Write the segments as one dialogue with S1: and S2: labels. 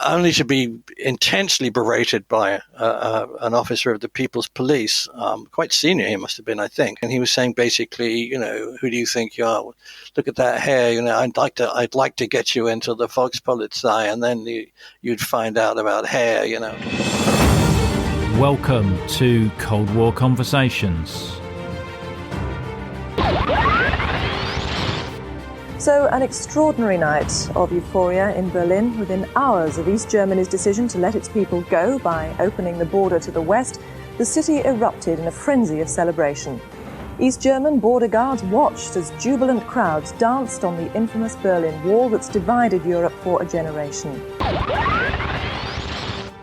S1: only to be intensely berated by an officer of the People's Police, quite senior he must have been, I think. And he was saying basically, who do you think you are? Look at that hair. I'd like to get you into the Volkspolizei, and then you'd find out about hair.
S2: Welcome to Cold War Conversations.
S3: So, an extraordinary night of euphoria in Berlin within hours of East Germany's decision to let its people go by opening the border to the west. The city erupted in a frenzy of celebration. East German border guards watched as jubilant crowds danced on the infamous Berlin Wall that's divided Europe for a generation.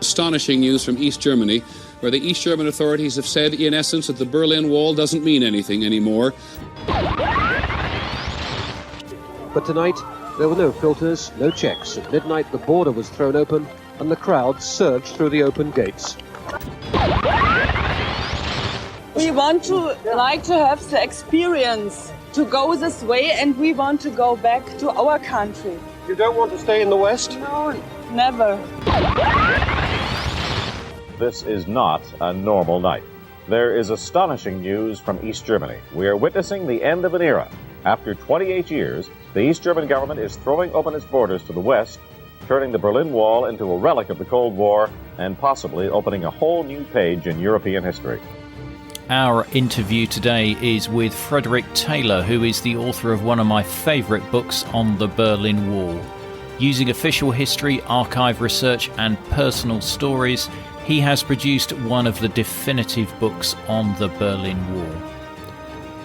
S4: Astonishing news from East Germany, where the East German authorities have said, in essence, that the Berlin Wall doesn't mean anything anymore.
S5: But tonight, there were no filters, no checks. At midnight, the border was thrown open, and the crowd surged through the open gates.
S6: We want to have the experience to go this way, and we want to go back to our country.
S5: You don't want to stay in the West?
S6: No, never.
S7: This is not a normal night. There is astonishing news from East Germany. We are witnessing the end of an era. After 28 years, the East German government is throwing open its borders to the west, turning the Berlin Wall into a relic of the Cold War, and possibly opening a whole new page in European history.
S2: Our interview today is with Frederick Taylor, who is the author of one of my favourite books on the Berlin Wall. Using official history, archive research and personal stories, he has produced one of the definitive books on the Berlin Wall.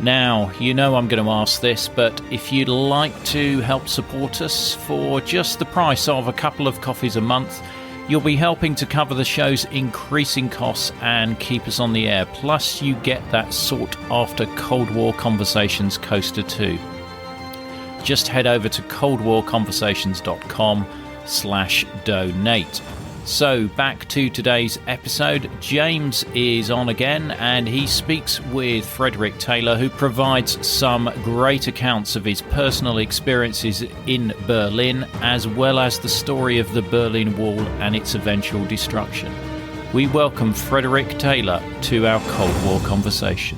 S2: Now, I'm going to ask this, but if you'd like to help support us for just the price of a couple of coffees a month, you'll be helping to cover the show's increasing costs and keep us on the air. Plus, you get that sought-after Cold War Conversations coaster too. Just head over to coldwarconversations.com/donate. So, back to today's episode. James is on again, and he speaks with Frederick Taylor, who provides some great accounts of his personal experiences in Berlin, as well as the story of the Berlin Wall and its eventual destruction. We welcome Frederick Taylor to our Cold War conversation.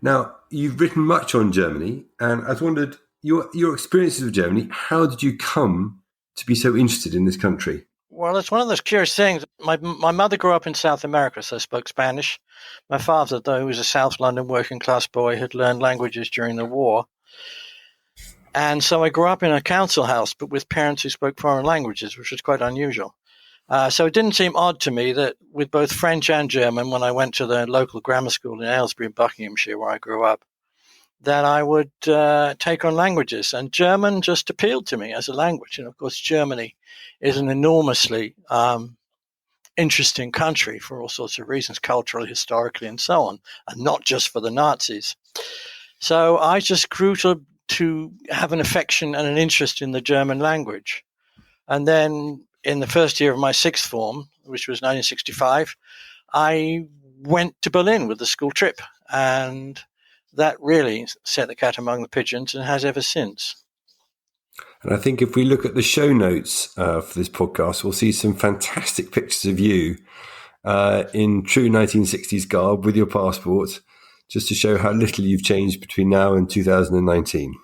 S8: Now, you've written much on Germany, and I was wondered, your experiences of Germany, how did you come to be so interested in this country?
S1: Well, it's one of those curious things. My mother grew up in South America, so spoke Spanish. My father, though he was a South London working class boy, had learned languages during the war. And so I grew up in a council house, but with parents who spoke foreign languages, which was quite unusual. So it didn't seem odd to me that with both French and German, when I went to the local grammar school in Aylesbury in Buckinghamshire, where I grew up, that I would take on languages. And German just appealed to me as a language. And of course, Germany is an enormously interesting country for all sorts of reasons, culturally, historically, and so on, and not just for the Nazis. So I just grew to have an affection and an interest in the German language. And then in the first year of my sixth form, which was 1965, I went to Berlin with the school trip. And that really set the cat among the pigeons and has ever since.
S8: And I think if we look at the show notes for this podcast, we'll see some fantastic pictures of you in true 1960s garb with your passport, just to show how little you've changed between now and 2019.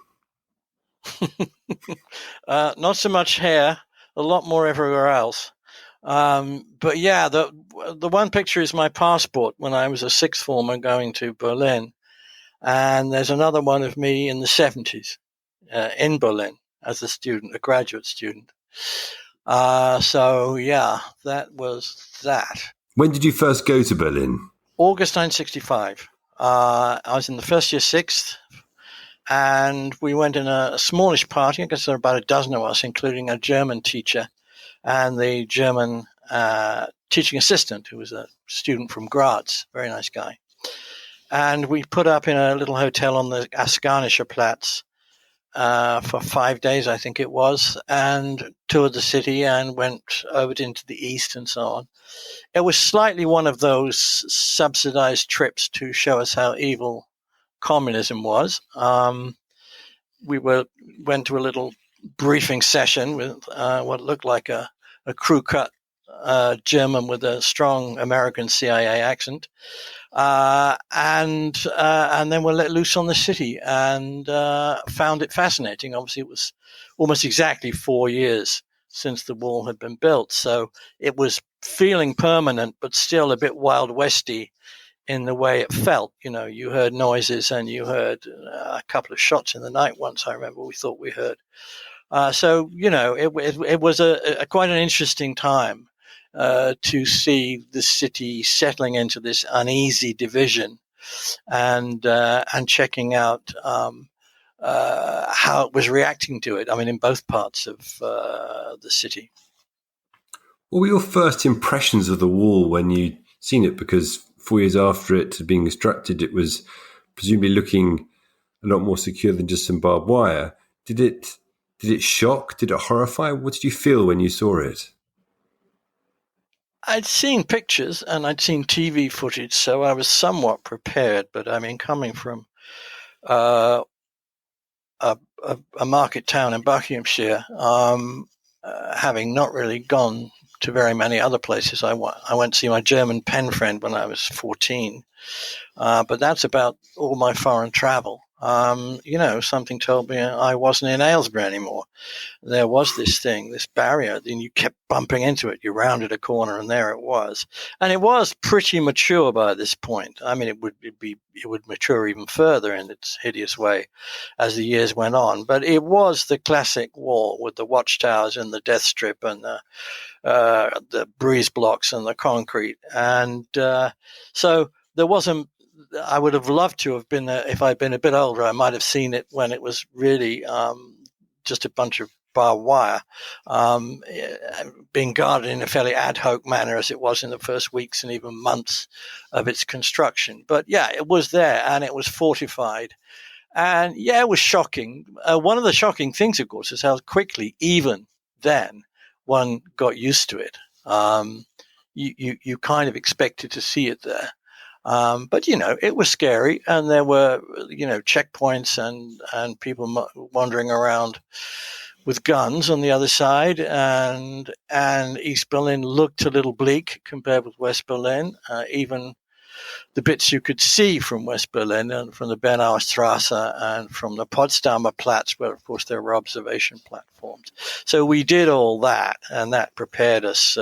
S1: Not so much hair, a lot more everywhere else. But yeah, the one picture is my passport when I was a sixth former going to Berlin. And there's another one of me in the 70s in Berlin as a student, a graduate student. So, yeah, that was that.
S8: When did you first go to Berlin?
S1: August 1965. I was in the first year sixth, and we went in a smallish party. I guess there were about a dozen of us, including a German teacher and the German teaching assistant, who was a student from Graz, very nice guy. And we put up in a little hotel on the Asganischer Platz for 5 days, I think it was, and toured the city and went over into the east and so on. It was slightly one of those subsidized trips to show us how evil communism was. We went to a little briefing session with what looked like a crew-cut German with a strong American CIA accent. And then were let loose on the city and found it fascinating. Obviously, it was almost exactly 4 years since the wall had been built, so it was feeling permanent, but still a bit Wild Westy in the way it felt. You heard noises and you heard a couple of shots in the night once, I remember we thought we heard. So it was a quite an interesting time to see the city settling into this uneasy division and checking out how it was reacting to it. I mean, in both parts of the city.
S8: What were your first impressions of the wall when you'd seen it? Because 4 years after it being constructed, it was presumably looking a lot more secure than just some barbed wire. Did it shock? Did it horrify? What did you feel when you saw it?
S1: I'd seen pictures and I'd seen TV footage, so I was somewhat prepared. But I mean, coming from a market town in Buckinghamshire, having not really gone to very many other places, I went to see my German pen friend when I was 14. But that's about all my foreign travel. Something told me I wasn't in Aylesbury anymore. There was this thing, this barrier, and you kept bumping into it. You rounded a corner, and there it was. And it was pretty mature by this point. I mean, it would mature even further in its hideous way as the years went on. But it was the classic wall with the watchtowers and the death strip and the breeze blocks and the concrete. And so there wasn't. I would have loved to have been there. If I'd been a bit older, I might have seen it when it was really just a bunch of barbed wire being guarded in a fairly ad hoc manner, as it was in the first weeks and even months of its construction. But yeah, it was there and it was fortified. And yeah, it was shocking. One of the shocking things, of course, is how quickly, even then, one got used to it. You kind of expected to see it there. But, it was scary, and there were, checkpoints and people wandering around with guns on the other side, and East Berlin looked a little bleak compared with West Berlin. Even the bits you could see from West Berlin and from the Bernauer Strasse and from the Potsdamer Platz, where, of course, there were observation platforms. So we did all that, and that prepared us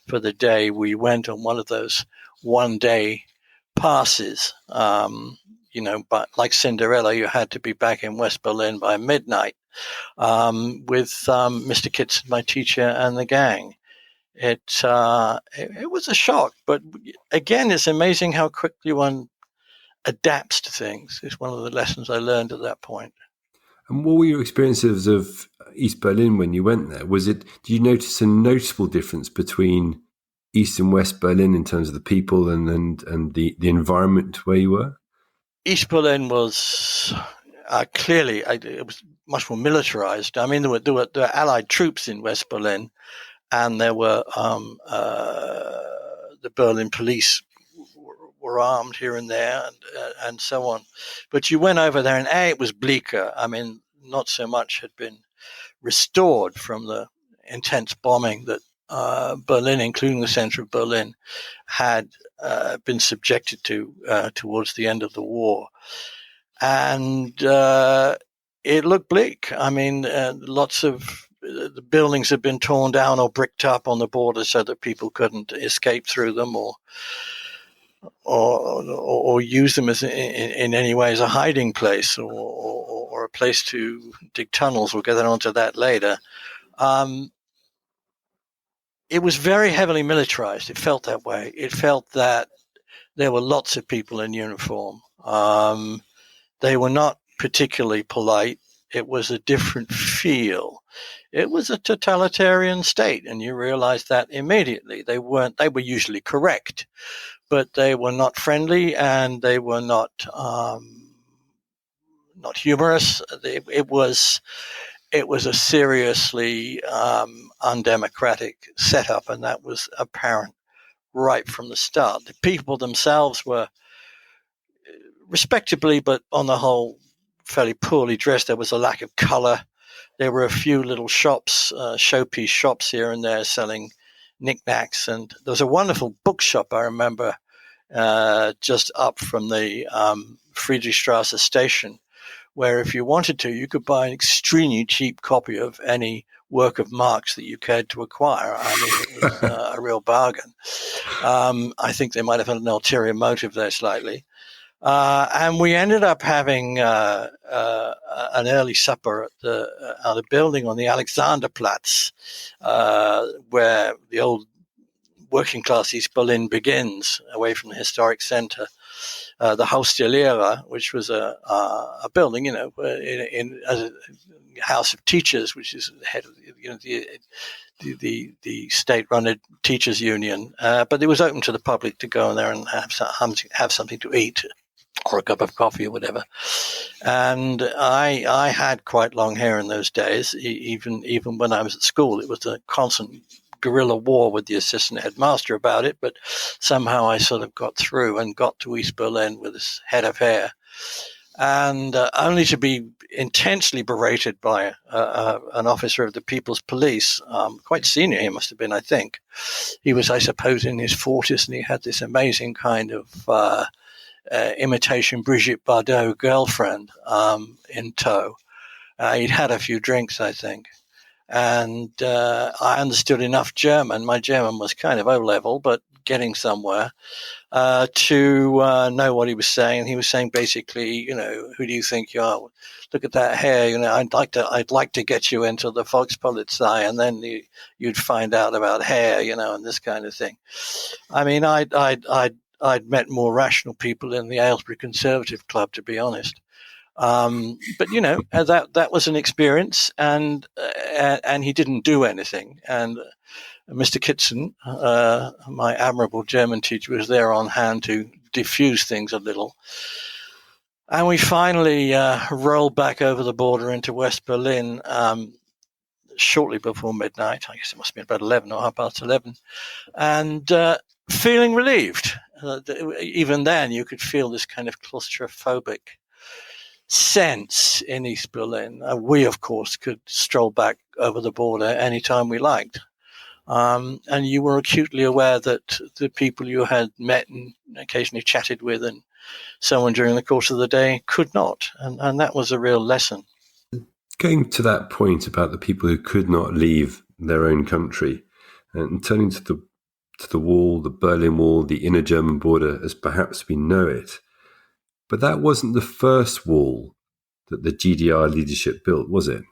S1: for the day we went on one of those one-day passes. But like Cinderella, you had to be back in West Berlin by midnight with Mr. Kitson, my teacher, and the gang. It was a shock, but again, it's amazing how quickly one adapts to things. It's one of the lessons I learned at that point.
S8: And what were your experiences of East Berlin when you went there? Did you notice a noticeable difference between East and West Berlin in terms of the people and the environment where you were?
S1: East Berlin was clearly it was much more militarized. I mean, there were Allied troops in West Berlin, and there were the Berlin police were armed here and there, and so on. But you went over there, and it was bleaker. I mean, not so much had been restored from the intense bombing that Berlin, including the center of Berlin, had been subjected to towards the end of the war. And it looked bleak. I mean, lots of the buildings had been torn down or bricked up on the border so that people couldn't escape through them or use them as in any way as a hiding place or a place to dig tunnels. We'll get onto that later. It was very heavily militarized. It felt that way. It felt that there were lots of people in uniform. They were not particularly polite. It was a different feel. It was a totalitarian state, and you realized that immediately. They were usually correct, but they were not friendly, and they were not humorous. It was a seriously undemocratic setup, and that was apparent right from the start. The people themselves were respectably, but on the whole, fairly poorly dressed. There was a lack of color. there were a few little shops, showpiece shops here and there selling knickknacks. And there was a wonderful bookshop, I remember, just up from the Friedrichstrasse station, where if you wanted to, you could buy an extremely cheap copy of any work of Marx that you cared to acquire. I mean, it was a real bargain. I think they might have had an ulterior motive there slightly. And we ended up having an early supper at the building on the Alexanderplatz, where the old working class East Berlin begins, away from the historic center. The Haus der Lehrer, which was a building, in as a house of teachers, which is the head of the state-run teachers union, but it was open to the public to go in there and have something to eat, or a cup of coffee or whatever. And I had quite long hair in those days. Even when I was at school, it was a constant guerrilla war with the assistant headmaster about it, but somehow I sort of got through and got to East Berlin with this head of hair, and only to be intensely berated by an officer of the People's Police, quite senior he must have been, I think. He was, I suppose, in his 40s, and he had this amazing kind of imitation Brigitte Bardot girlfriend in tow. He'd had a few drinks, I think. And I understood enough German. My German was kind of O-level, but getting somewhere, to know what he was saying. He was saying basically, who do you think you are? Look at that hair. I'd like to get you into the Volkspolizei, and then you'd find out about hair, and this kind of thing. I mean, I'd met more rational people in the Aylesbury Conservative Club, to be honest. But that was an experience, and he didn't do anything. And Mr. Kitson, my admirable German teacher, was there on hand to diffuse things a little. And we finally rolled back over the border into West Berlin shortly before midnight. I guess it must have been about 11 or 11:30, and feeling relieved. Even then, you could feel this kind of claustrophobic sense in East Berlin. We, of course, could stroll back over the border anytime we liked. And you were acutely aware that the people you had met and occasionally chatted with and so on during the course of the day could not. And that was a real lesson.
S8: Going to that point about the people who could not leave their own country, and turning to the wall, the Berlin Wall, the inner German border as perhaps we know it. But that wasn't the first wall that the GDR leadership built, was it?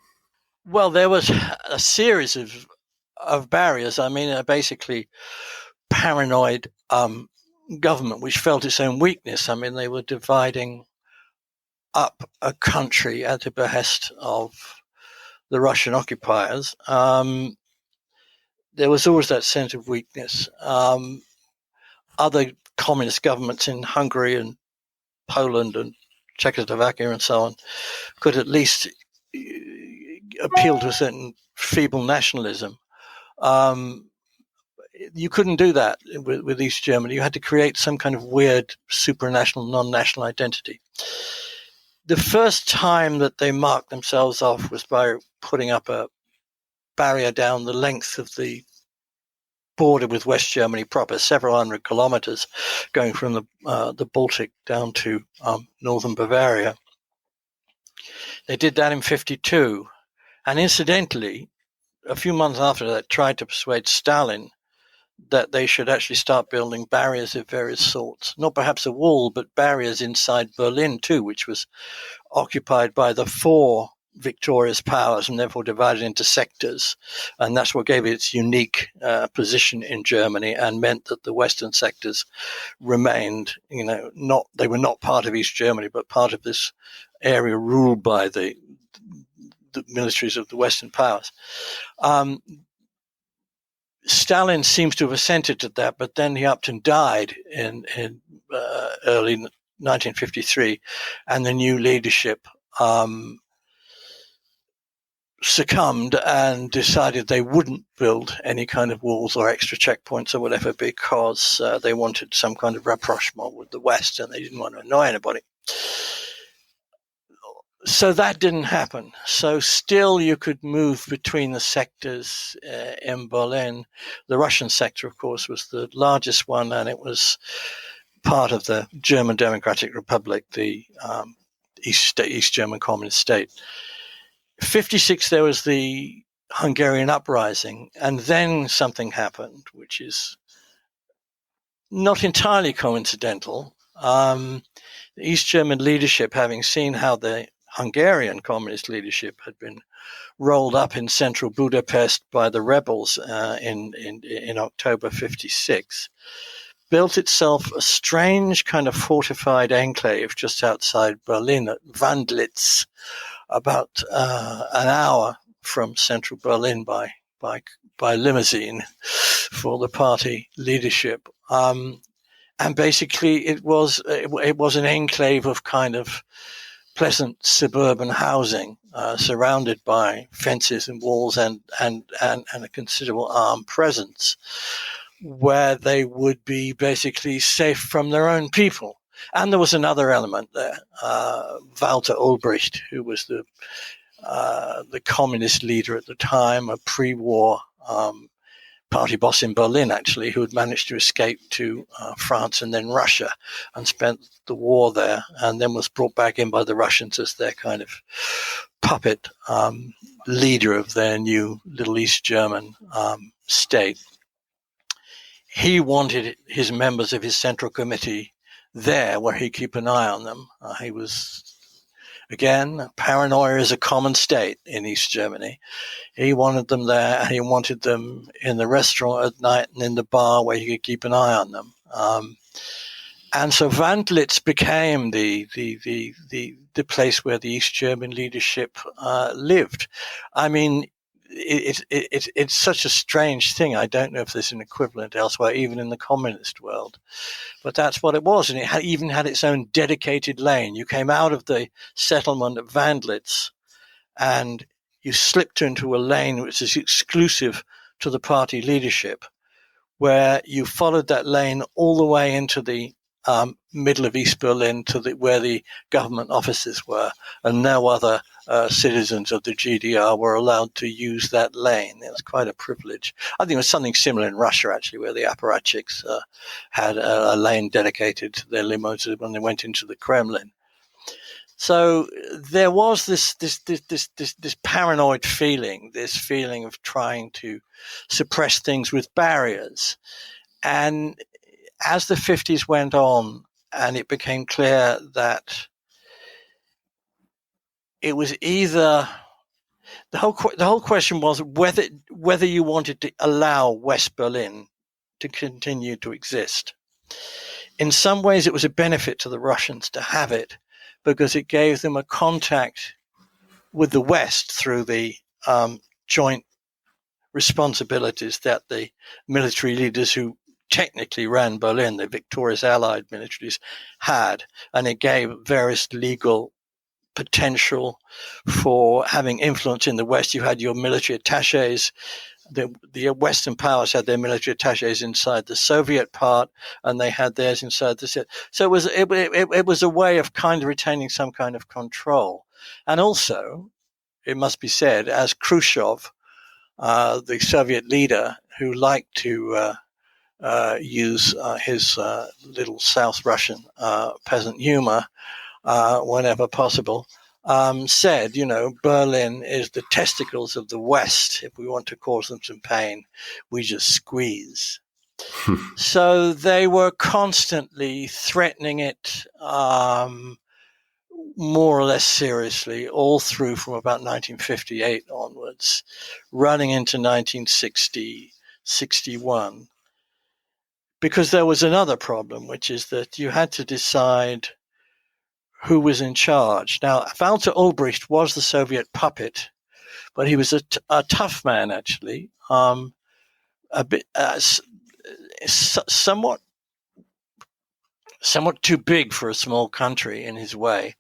S1: Well, there was a series of barriers. I mean, basically paranoid government which felt its own weakness. I mean, they were dividing up a country at the behest of the Russian occupiers. There was always that sense of weakness. Other communist governments in Hungary and Poland and Czechoslovakia and so on could at least appeal to a certain feeble nationalism. You couldn't do that with East Germany. You had to create some kind of weird supranational, non-national identity. The first time that they marked themselves off was by putting up a barrier down the length of the border with West Germany proper, several hundred kilometers, going from the Baltic down to northern Bavaria. They did that in 1952, and incidentally, a few months after that, tried to persuade Stalin that they should actually start building barriers of various sorts, not perhaps a wall, but barriers inside Berlin too, which was occupied by the four victorious powers and therefore divided into sectors. And that's what gave it its unique position in Germany and meant that the western sectors remained, they were not part of East Germany, but part of this area ruled by the militaries of the western powers. Stalin seems to have assented to that, but then he upped and died in early 1953, and the new leadership succumbed and decided they wouldn't build any kind of walls or extra checkpoints or whatever, because they wanted some kind of rapprochement with the West and they didn't want to annoy anybody. So that didn't happen. So still you could move between the sectors in Berlin. The Russian sector, of course, was the largest one, and it was part of the German Democratic Republic, the East German Communist state. 1956, there was the Hungarian uprising, and then something happened, which is not entirely coincidental. The East German leadership, having seen how the Hungarian communist leadership had been rolled up in central Budapest by the rebels in October 1956, built itself a strange kind of fortified enclave just outside Berlin at Wandlitz, about an hour from central Berlin by limousine for the party leadership. And basically it was an enclave of kind of pleasant suburban housing, surrounded by fences and walls and a considerable armed presence, where they would be basically safe from their own people. And there was another element there. Walter Ulbricht, who was the communist leader at the time, a pre-war party boss in Berlin, actually, who had managed to escape to France and then Russia and spent the war there, and then was brought back in by the Russians as their kind of puppet leader of their new little East German state. He wanted his members of his central committee there where he'd keep an eye on them. He was, again, paranoia is a common state in East Germany. He wanted them there, and he wanted them in the restaurant at night and in the bar where he could keep an eye on them. And so Wandlitz became the place where the East German leadership lived. I mean, it's such a strange thing. I don't know if there's an equivalent elsewhere, even in the communist world. But that's what it was. And it even had its own dedicated lane. You came out of the settlement at Wandlitz and you slipped into a lane which is exclusive to the party leadership, where you followed that lane all the way into the middle of East Berlin to where the government offices were, and no other citizens of the GDR were allowed to use that lane. It was quite a privilege. I think it was something similar in Russia, actually, where the apparatchiks had a lane dedicated to their limos when they went into the Kremlin. So there was this paranoid feeling, this feeling of trying to suppress things with barriers. And as the 50s went on, and it became clear that it was either the whole question was whether you wanted to allow West Berlin to continue to exist. In some ways, it was a benefit to the Russians to have it, because it gave them a contact with the West through the joint responsibilities that the military leaders who technically ran Berlin, the victorious Allied militaries, had. And it gave various legal potential for having influence in the West. You had your military attaches. The Western powers had their military attaches inside the Soviet part, and they had theirs inside the. So it was a way of kind of retaining some kind of control. And also, it must be said, as Khrushchev, the Soviet leader who liked to use his little South Russian peasant humor whenever possible, said, Berlin is the testicles of the West. If we want to cause them some pain, we just squeeze. So they were constantly threatening it more or less seriously all through from about 1958 onwards, running into 1960, 61. Because there was another problem, which is that you had to decide who was in charge. Now, Walter Ulbricht was the Soviet puppet, but he was a tough man, actually, a bit somewhat too big for a small country in his way.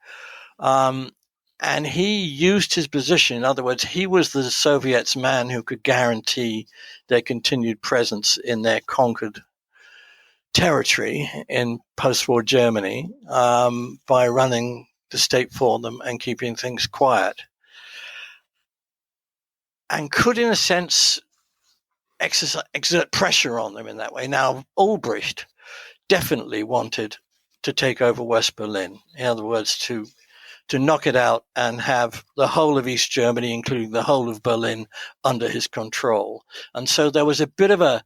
S1: And he used his position. In other words, he was the Soviets' man who could guarantee their continued presence in their conquered territory in post-war Germany by running the state for them and keeping things quiet, and could, in a sense, exert pressure on them in that way. Now, Albrecht definitely wanted to take over West Berlin. In other words, to knock it out and have the whole of East Germany, including the whole of Berlin, under his control. And so there was a bit of a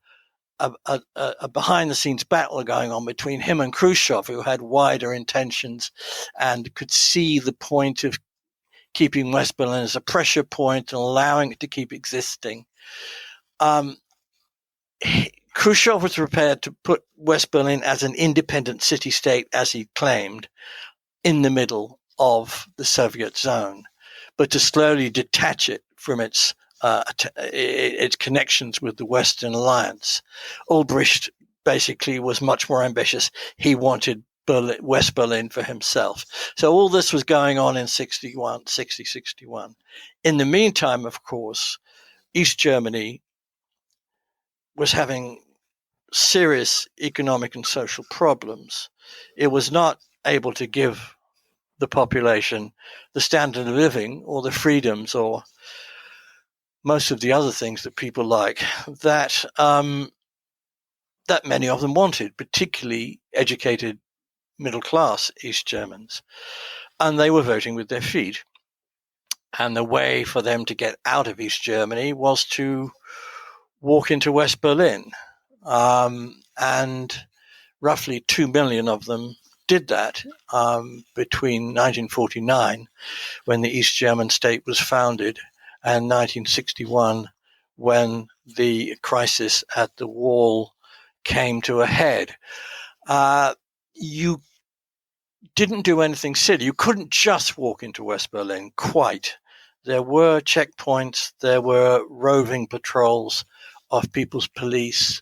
S1: behind-the-scenes battle going on between him and Khrushchev, who had wider intentions and could see the point of keeping West Berlin as a pressure point and allowing it to keep existing. Khrushchev was prepared to put West Berlin as an independent city-state, as he claimed, in the middle of the Soviet zone, but to slowly detach it from its connections with the Western alliance. Albrecht basically was much more ambitious. He wanted West Berlin for himself. So all this was going on in 61. In the meantime, of course, East Germany was having serious economic and social problems. It was not able to give the population the standard of living or the freedoms or most of the other things that people like that that many of them wanted, particularly educated middle-class East Germans. And they were voting with their feet. And the way for them to get out of East Germany was to walk into West Berlin. And roughly 2 million of them did that between 1949, when the East German state was founded, and 1961, when the crisis at the wall came to a head. You didn't do anything silly. You couldn't just walk into West Berlin, quite. There were checkpoints, there were roving patrols of people's police.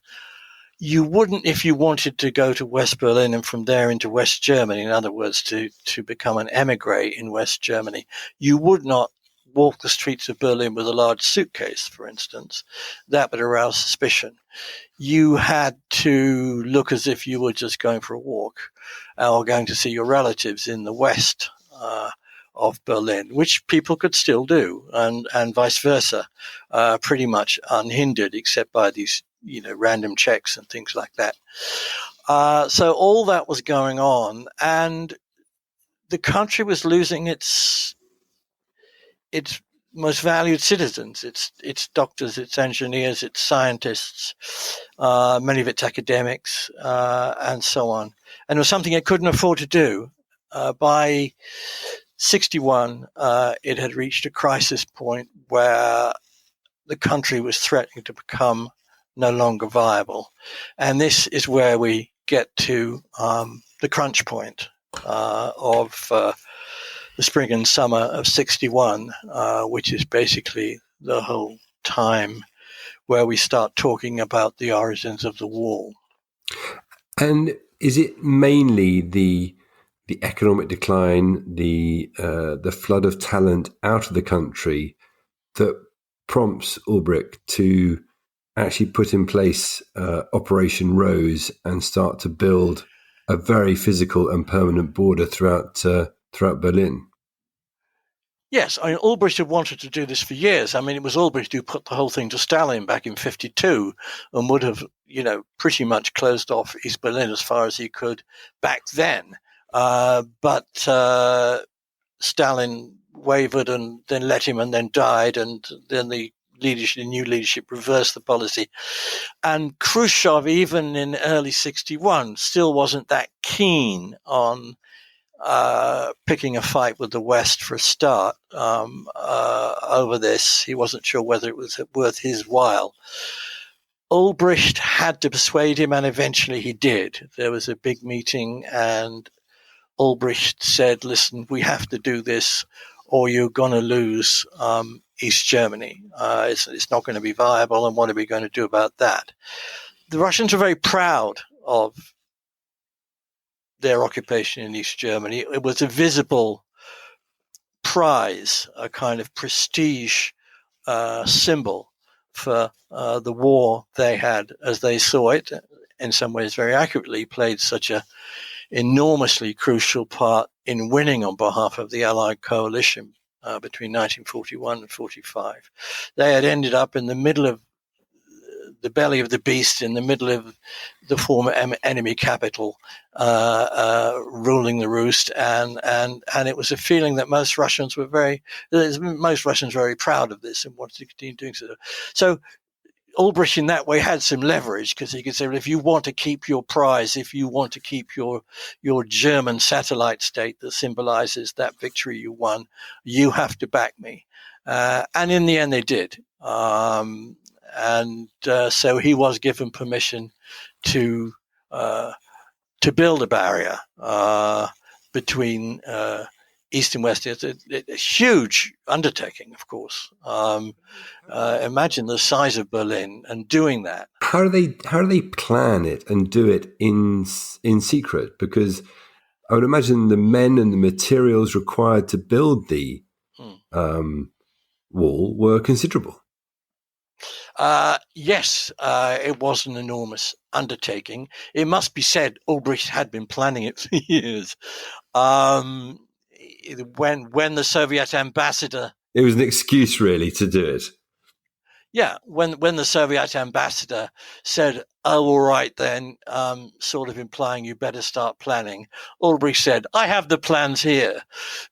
S1: You wouldn't, if you wanted to go to West Berlin and from there into West Germany, in other words, to become an emigre in West Germany, you would not walk the streets of Berlin with a large suitcase, for instance. That would arouse suspicion. You had to look as if you were just going for a walk or going to see your relatives in the west of Berlin, which people could still do, and vice versa, pretty much unhindered, except by these random checks and things like that. So all that was going on, and the country was losing its most valued citizens, its doctors, its engineers, its scientists, many of its academics, and so on. And it was something it couldn't afford to do. By 61, it had reached a crisis point where the country was threatening to become no longer viable. And this is where we get to the crunch point of the spring and summer of 61, which is basically the whole time where we start talking about the origins of the wall.
S8: And is it mainly the economic decline, the flood of talent out of the country that prompts Albrecht to actually put in place Operation Rose and start to build a very physical and permanent border throughout Berlin?
S1: Yes, I mean, Albrecht had wanted to do this for years. I mean, it was Albrecht who put the whole thing to Stalin back in 52 and would have, pretty much closed off East Berlin as far as he could back then. But Stalin wavered and then let him and then died, and then the new leadership reversed the policy. And Khrushchev, even in early 61, still wasn't that keen on picking a fight with the West for a start over this. He wasn't sure whether it was worth his while. Albrecht had to persuade him, and eventually he did. There was a big meeting, and Albrecht said, listen, we have to do this or you're going to lose East Germany. It's not going to be viable, and what are we going to do about that? The Russians were very proud of their occupation in East Germany. It was a visible prize, a kind of prestige symbol for the war they had, as they saw it, in some ways very accurately, played such a enormously crucial part in winning on behalf of the Allied coalition between 1941 and 45. They had ended up in the middle of the belly of the beast, in the middle of the former enemy capital, ruling the roost, and it was a feeling that most Russians were very proud of this and wanted to continue doing so. So Ulbricht in that way had some leverage, because he could say, well, if you want to keep your prize, if you want to keep your German satellite state that symbolizes that victory you won, you have to back me. And in the end, they did. So he was given permission to build a barrier between East and West. It's a huge undertaking, of course. Imagine the size of Berlin and doing that.
S8: How do they plan it and do it in secret? Because I would imagine the men and the materials required to build the wall were considerable.
S1: Yes, it was an enormous undertaking. It must be said, Ulbricht had been planning it for years. When the Soviet ambassador...
S8: It was an excuse, really, to do it.
S1: Yeah, when the Soviet ambassador said, oh, all right then, sort of implying you better start planning, Ulbricht said, I have the plans here,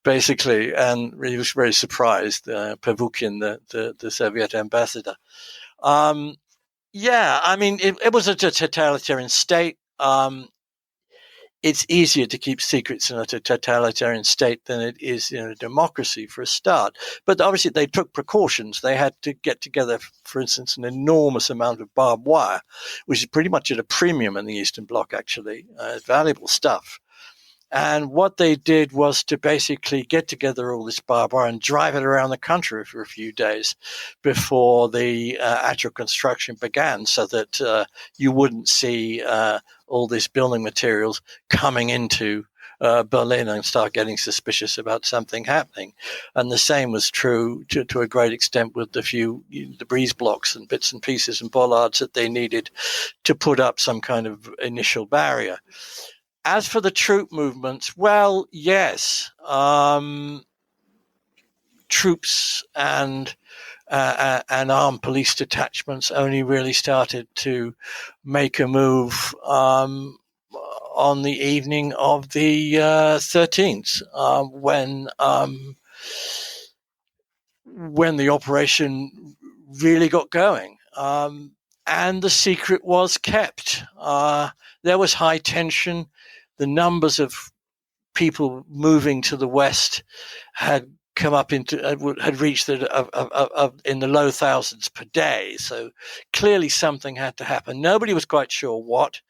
S1: basically. And he was very surprised, Pavukin, the Soviet ambassador. Yeah, I mean, it was a totalitarian state. It's easier to keep secrets in a totalitarian state than it is in a democracy, for a start. But obviously they took precautions. They had to get together, for instance, an enormous amount of barbed wire, which is pretty much at a premium in the Eastern Bloc, actually. Valuable stuff. And what they did was to basically get together all this barbed wire and drive it around the country for a few days before the actual construction began, so that you wouldn't see all these building materials coming into Berlin and start getting suspicious about something happening. And the same was true to a great extent with the few breeze blocks and bits and pieces and bollards that they needed to put up some kind of initial barrier. As for the troop movements, well, yes, troops and armed police detachments only really started to make a move on the evening of the 13th, when the operation really got going. And the secret was kept. There was high tension. The numbers of people moving to the west had come up had reached in the low thousands per day. So clearly something had to happen. Nobody was quite sure what.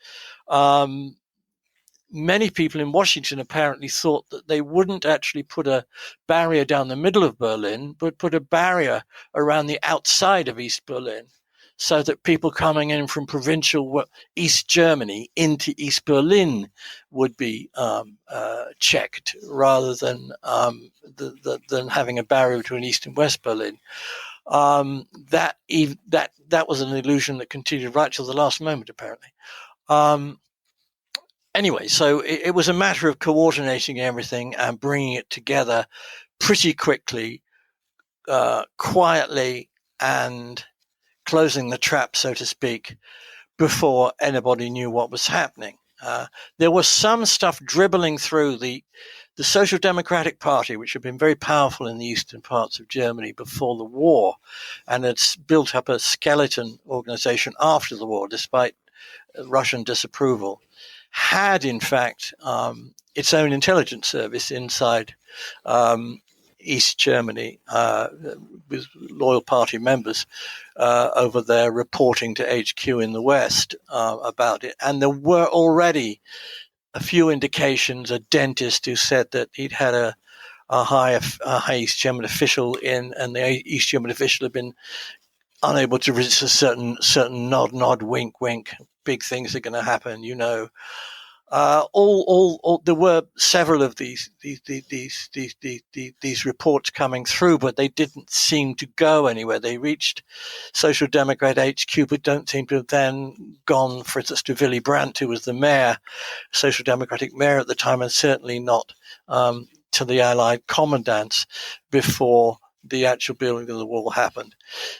S1: Many people in Washington apparently thought that they wouldn't actually put a barrier down the middle of Berlin, but put a barrier around the outside of East Berlin, so that people coming in from provincial East Germany into East Berlin would be checked, rather than having a barrier between East and West Berlin. That was an illusion that continued right till the last moment, apparently. Anyway, so it was a matter of coordinating everything and bringing it together pretty quickly, quietly, and closing the trap, so to speak, before anybody knew what was happening. There was some stuff dribbling through the Social Democratic Party, which had been very powerful in the eastern parts of Germany before the war, and had built up a skeleton organization after the war, despite Russian disapproval, had in fact its own intelligence service inside East Germany, with loyal party members over there reporting to HQ in the West about it. And there were already a few indications, a dentist who said that he'd had a high East German official in, and the East German official had been unable to resist a certain nod, wink, big things are going to happen, you know. There were several of these reports coming through, but they didn't seem to go anywhere. They reached Social Democrat HQ, but don't seem to have then gone, for instance, to Willy Brandt, who was the mayor, Social Democratic mayor at the time, and certainly not to the Allied commandants before the actual building of the wall happened.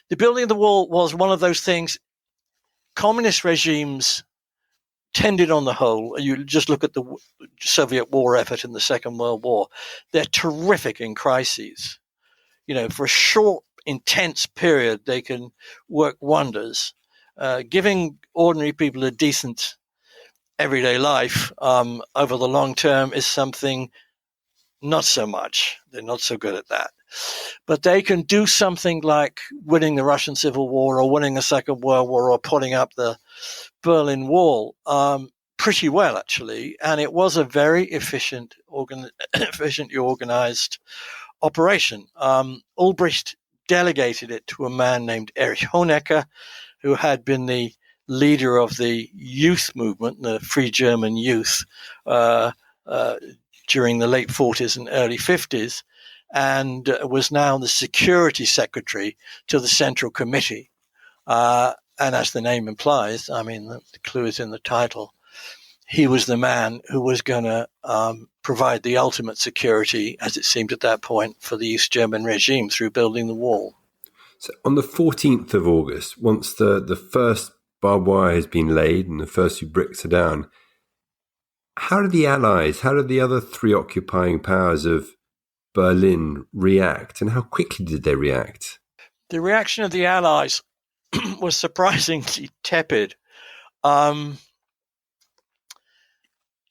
S1: The building of the wall was one of those things. Communist regimes tended on the whole, you just look at the Soviet war effort in the Second World War, they're terrific in crises. For a short, intense period, they can work wonders. Giving ordinary people a decent everyday life over the long term is something not so much. They're not so good at that. But they can do something like winning the Russian Civil War or winning the Second World War or putting up the Berlin Wall pretty well, actually. And it was a very efficiently organized operation. Ulbricht delegated it to a man named Erich Honecker, who had been the leader of the youth movement, the Free German Youth, during the late 40s and early 50s, and was now the security secretary to the Central Committee. And as the name implies, I mean, the clue is in the title, he was the man who was going to provide the ultimate security, as it seemed at that point, for the East German regime through building the wall.
S8: So on the 14th of August, once the first barbed wire has been laid and the first few bricks are down, how did the Allies, how did the other three occupying powers of Berlin react, and how quickly did they react?
S1: The reaction of the Allies was surprisingly tepid. You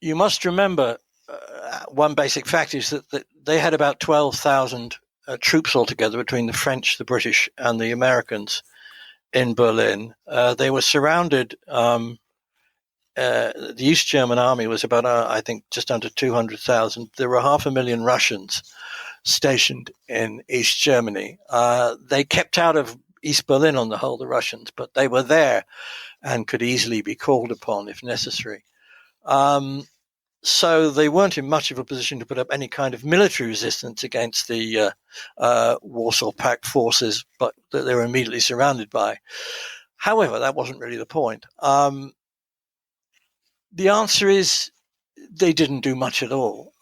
S1: must remember, one basic fact is that they had about 12,000 troops altogether between the French, the British, and the Americans in Berlin. They were surrounded. The East German army was about, I think, just under 200,000. There were 500,000 Russians stationed in East Germany. They kept out of East Berlin on the whole, the Russians, but they were there and could easily be called upon if necessary. So they weren't in much of a position to put up any kind of military resistance against the Warsaw Pact forces, but that they were immediately surrounded by. However, that wasn't really the point. The answer is they didn't do much at all.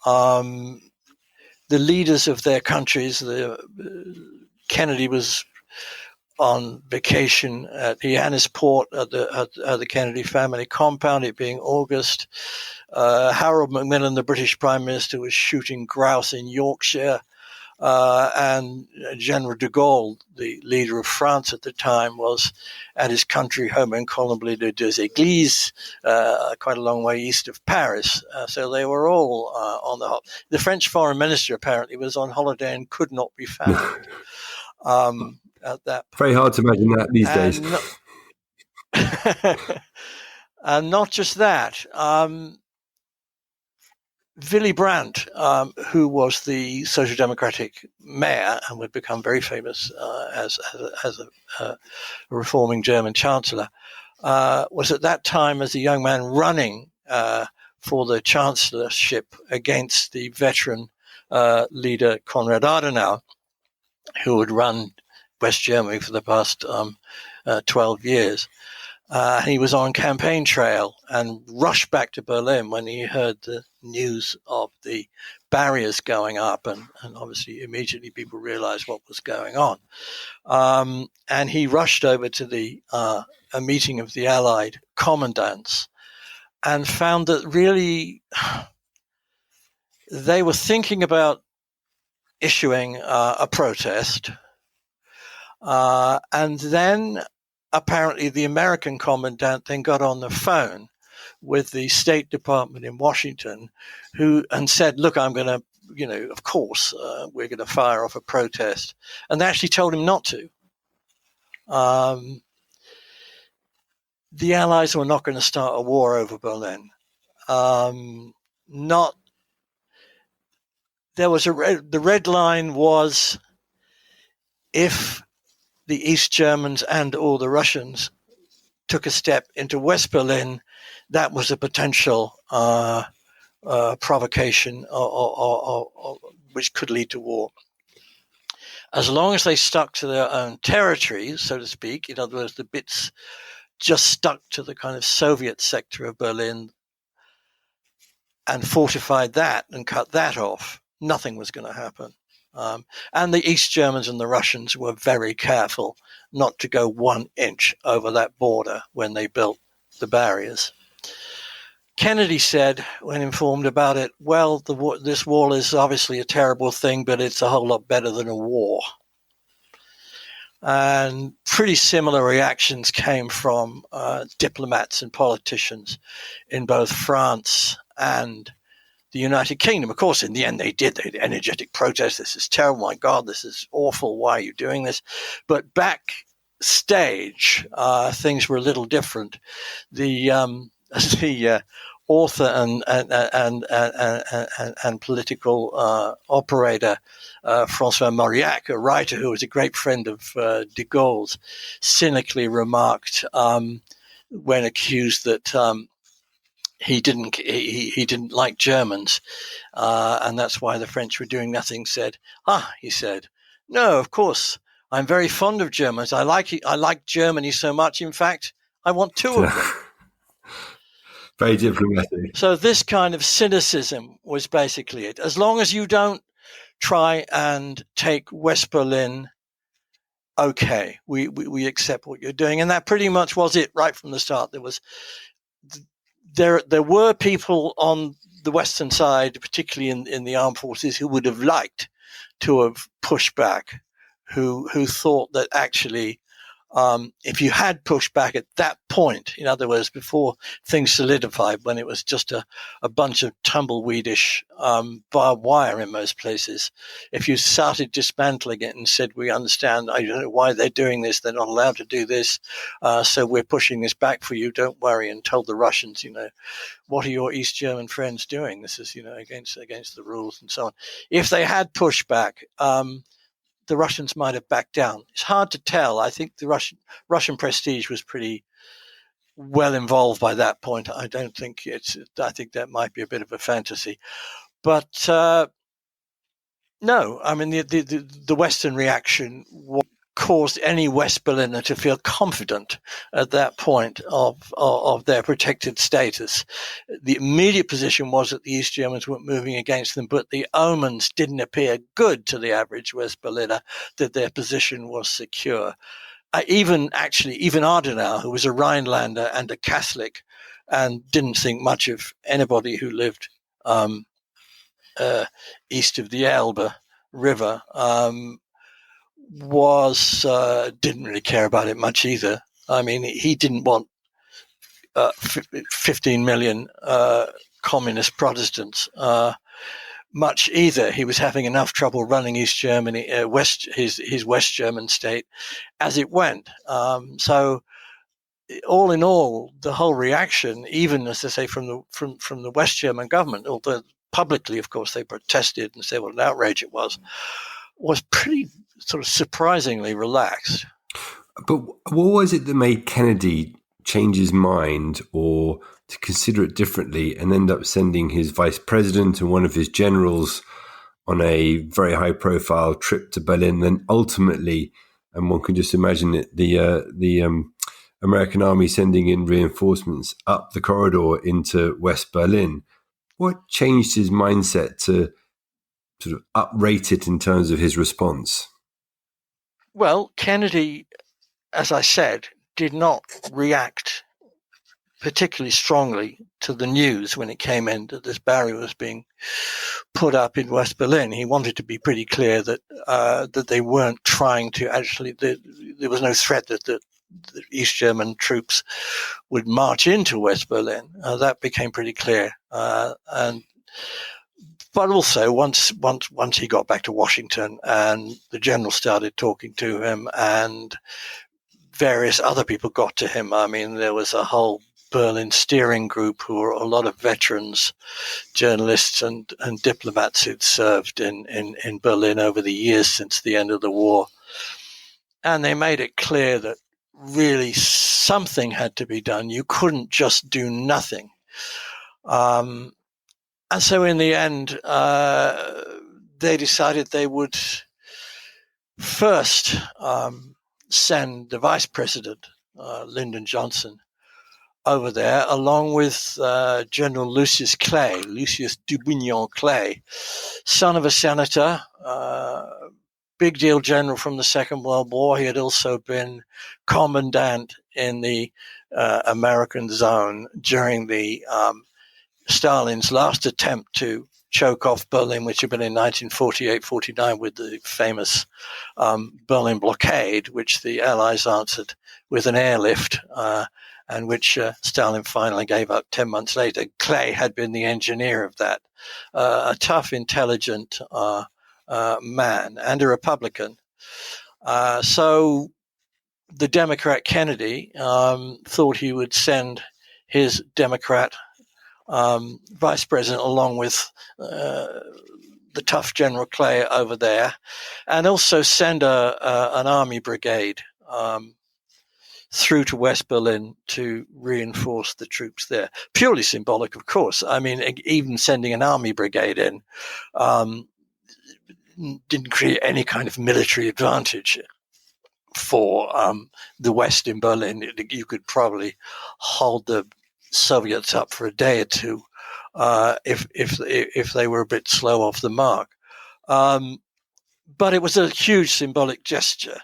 S1: The leaders of their countries, Kennedy was on vacation at Johannesburg at the Kennedy family compound, it being August. Harold Macmillan, the British Prime Minister, was shooting grouse in Yorkshire. And General de Gaulle, the leader of France at the time, was at his country home in Colombier-les-Deux-Églises, quite a long way east of Paris. So they were all on the hop. The French foreign minister apparently was on holiday and could not be found at that point.
S8: Very hard to imagine that these days.
S1: And not just that. Willy Brandt, who was the Social Democratic mayor and would become very famous as a reforming German chancellor, was at that time, as a young man, running for the chancellorship against the veteran leader Konrad Adenauer, who had run West Germany for the past 12 years. He was on campaign trail and rushed back to Berlin when he heard the news of the barriers going up, and obviously immediately people realized what was going on. And he rushed over to a meeting of the Allied commandants and found that really they were thinking about issuing a protest. And then apparently the American commandant then got on the phone with the State Department in Washington and said, look, I'm going to, of course, we're going to fire off a protest. And they actually told him not to. The Allies were not going to start a war over Berlin. The red line was if the East Germans and all the Russians took a step into West Berlin, that was a potential provocation or which could lead to war. As long as they stuck to their own territories, so to speak, in other words, the bits just stuck to the kind of Soviet sector of Berlin and fortified that and cut that off, nothing was going to happen. And the East Germans and the Russians were very careful not to go 1 inch over that border when they built the barriers. Kennedy said, when informed about it, well, this wall is obviously a terrible thing, but it's a whole lot better than a war. And pretty similar reactions came from diplomats and politicians in both France and the United Kingdom. Of course, in the end, they did. They had energetic protests. This is terrible. My God, this is awful. Why are you doing this? But backstage, things were a little different. The author and political operator François Mauriac, a writer who was a great friend of de Gaulle's, cynically remarked when accused that he didn't like Germans, and that's why the French were doing nothing. He said, no, of course, I'm very fond of Germans. I like Germany so much. In fact, I want two of them.
S8: Very diplomatic.
S1: So this kind of cynicism was basically it. As long as you don't try and take West Berlin, okay, we accept what you're doing, and that pretty much was it right from the start. There were people on the western side, particularly in the armed forces, who would have liked to have pushed back, who thought that actually if you had pushed back at that point, in other words, before things solidified, when it was just a bunch of tumbleweedish barbed wire in most places, if you started dismantling it and said, we understand, I don't know why they're doing this, they're not allowed to do this, so we're pushing this back for you, don't worry, and told the Russians, what are your East German friends doing? This is, against the rules and so on. If they had pushed back, the Russians might have backed down. It's hard to tell. I think the Russian prestige was pretty well involved by that point. I think that might be a bit of a fantasy. But no, I mean, the Western reaction caused any West Berliner to feel confident at that point of their protected status. The immediate position was that the East Germans weren't moving against them, but the omens didn't appear good to the average West Berliner that their position was secure. Even Adenauer, who was a Rhinelander and a Catholic and didn't think much of anybody who lived east of the Elbe River, didn't really care about it much either. I mean, he didn't want 15 million communist Protestants much either. He was having enough trouble running East Germany, his West German state as it went. So, all in all, the whole reaction, even as I say from the West German government, although publicly, of course, they protested and said what an outrage it was pretty sort of surprisingly relaxed.
S8: But what was it that made Kennedy change his mind or to consider it differently and end up sending his vice president and one of his generals on a very high-profile trip to Berlin? Then ultimately, and one can just imagine it, the American army sending in reinforcements up the corridor into West Berlin. What changed his mindset to sort of uprate it in terms of his response?
S1: Well, Kennedy, as I said, did not react particularly strongly to the news when it came in that this barrier was being put up in West Berlin. He wanted to be pretty clear that they weren't trying to actually. There was no threat that the East German troops would march into West Berlin. That became pretty clear, But also, once he got back to Washington and the general started talking to him and various other people got to him, I mean, there was a whole Berlin steering group who were a lot of veterans, journalists and diplomats who'd served in Berlin over the years since the end of the war. And they made it clear that really something had to be done. You couldn't just do nothing. And so in the end, they decided they would first send the vice president, Lyndon Johnson, over there, along with General Lucius Dubignon Clay, son of a senator, big deal general from the Second World War. He had also been commandant in the American zone during the Stalin's last attempt to choke off Berlin, which had been in 1948-49 with the famous Berlin blockade, which the Allies answered with an airlift, and which Stalin finally gave up 10 months later. Clay had been the engineer of that, a tough, intelligent man and a Republican. So the Democrat Kennedy thought he would send his Democrat vice president along with the tough General Clay over there, and also send an army brigade through to West Berlin to reinforce the troops there. Purely symbolic, of course. I mean, even sending an army brigade in didn't create any kind of military advantage for the West in Berlin. You could probably hold the Soviets up for a day or two if they were a bit slow off the mark. But it was a huge symbolic gesture.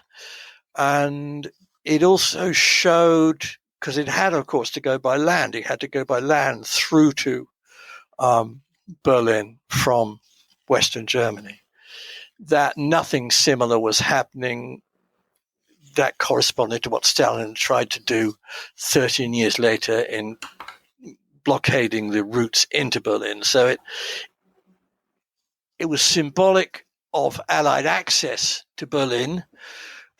S1: And it also showed, because it had, of course, to go by land. It had to go by land through to Berlin from Western Germany, that nothing similar was happening that corresponded to what Stalin tried to do 13 years later in blockading the routes into Berlin. So it was symbolic of Allied access to Berlin,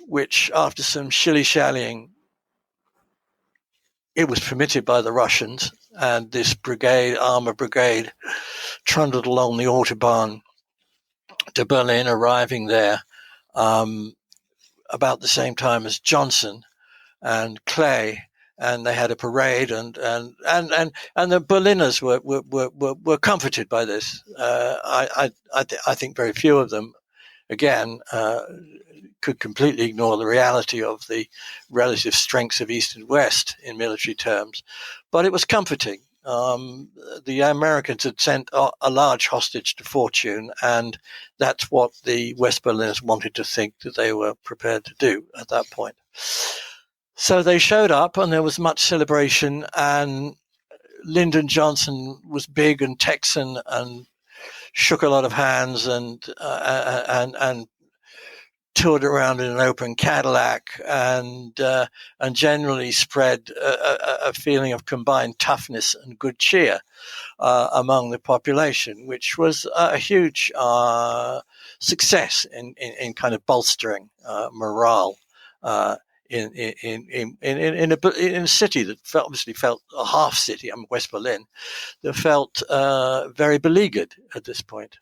S1: which after some shilly-shallying, it was permitted by the Russians, and this armor brigade, trundled along the Autobahn to Berlin, arriving there about the same time as Johnson and Clay, and they had a parade, and the Berliners were comforted by this. I think very few of them, again, could completely ignore the reality of the relative strengths of East and West in military terms, but it was comforting. The Americans had sent a large hostage to fortune, and that's what the West Berliners wanted to think that they were prepared to do at that point. So they showed up, and there was much celebration, and Lyndon Johnson was big and Texan and shook a lot of hands and toured around in an open Cadillac and generally spread a feeling of combined toughness and good cheer among the population, which was a huge success in kind of bolstering morale in a city that obviously felt a half city, West Berlin, that felt very beleaguered at this point.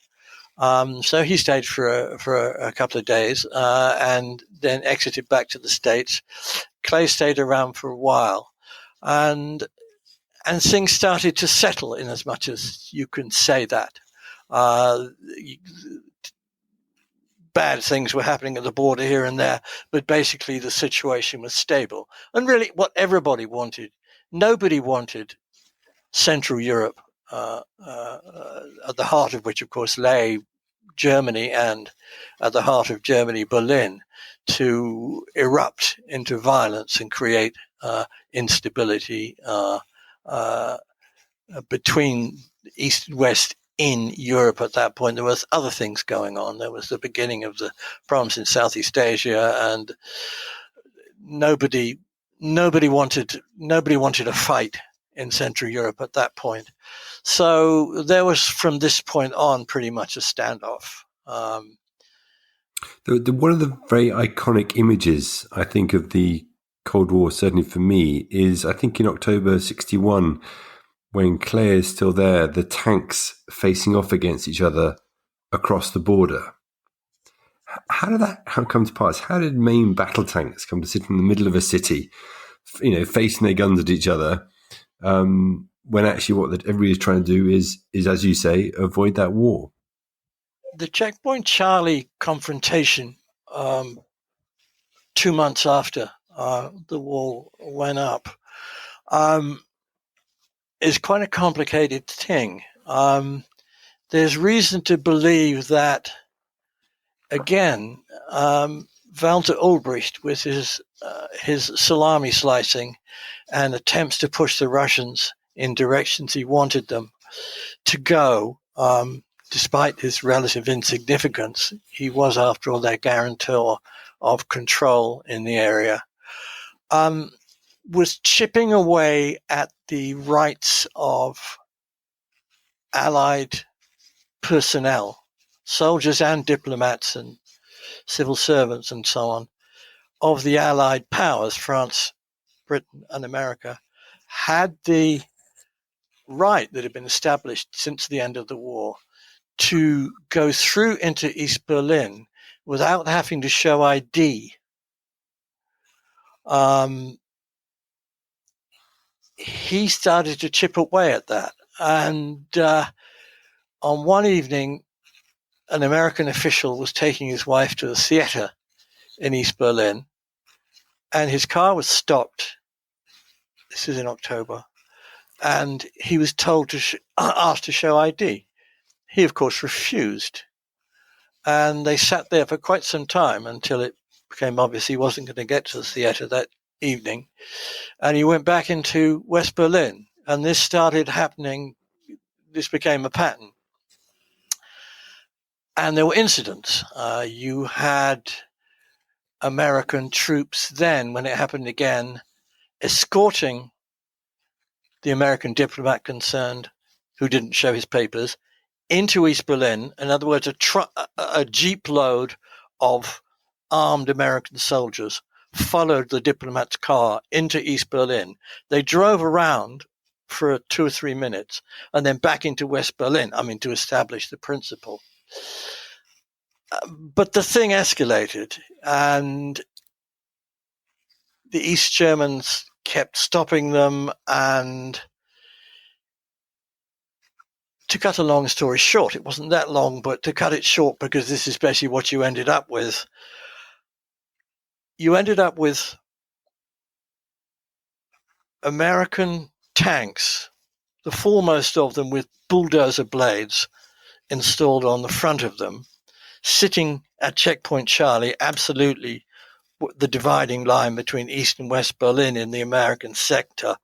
S1: So he stayed for a couple of days and then exited back to the States. Clay stayed around for a while, and things started to settle, in as much as you can say that. Bad things were happening at the border here and there, but basically the situation was stable. And really what everybody wanted, nobody wanted Central Europe, at the heart of which, of course, lay Germany, and at the heart of Germany, Berlin, to erupt into violence and create instability between East and West in Europe at that point. There was other things going on. There was the beginning of the problems in Southeast Asia, and nobody wanted a fight in Central Europe at that point. So there was, from this point on, pretty much a standoff.
S8: One of the very iconic images, I think, of the Cold War, certainly for me, is, I think, in October 1961, when Clay is still there, the tanks facing off against each other across the border. How did that come to pass? How did main battle tanks come to sit in the middle of a city facing their guns at each other, when actually what everybody is trying to do is, as you say, avoid that war.
S1: The Checkpoint Charlie confrontation 2 months after the wall went up is quite a complicated thing. There's reason to believe that, again, Walter Ulbricht, with his salami slicing and attempts to push the Russians in directions he wanted them to go, despite his relative insignificance, he was, after all, their guarantor of control in the area, was chipping away at the rights of Allied personnel, soldiers and diplomats and civil servants and so on, of the Allied powers, France, Britain, and America, had the right that had been established since the end of the war to go through into East Berlin without having to show ID. He started to chip away at that. And on one evening, an American official was taking his wife to a theater in East Berlin, and his car was stopped. This is in October. And he was told asked to show ID. He, of course, refused. And they sat there for quite some time until it became obvious he wasn't going to get to the theater that evening. And he went back into West Berlin. And this started happening. This became a pattern. And there were incidents. You had American troops then, when it happened again, escorting the American diplomat concerned, who didn't show his papers, into East Berlin. In other words, a jeep load of armed American soldiers followed the diplomat's car into East Berlin. They drove around for 2 or 3 minutes and then back into West Berlin, to establish the principle. But the thing escalated, and the East Germans kept stopping them. And to cut a long story short, it wasn't that long, but to cut it short, because this is basically what you ended up with. You ended up with American tanks, the foremost of them with bulldozer blades installed on the front of them, sitting at Checkpoint Charlie, absolutely the dividing line between East and West Berlin in the American sector,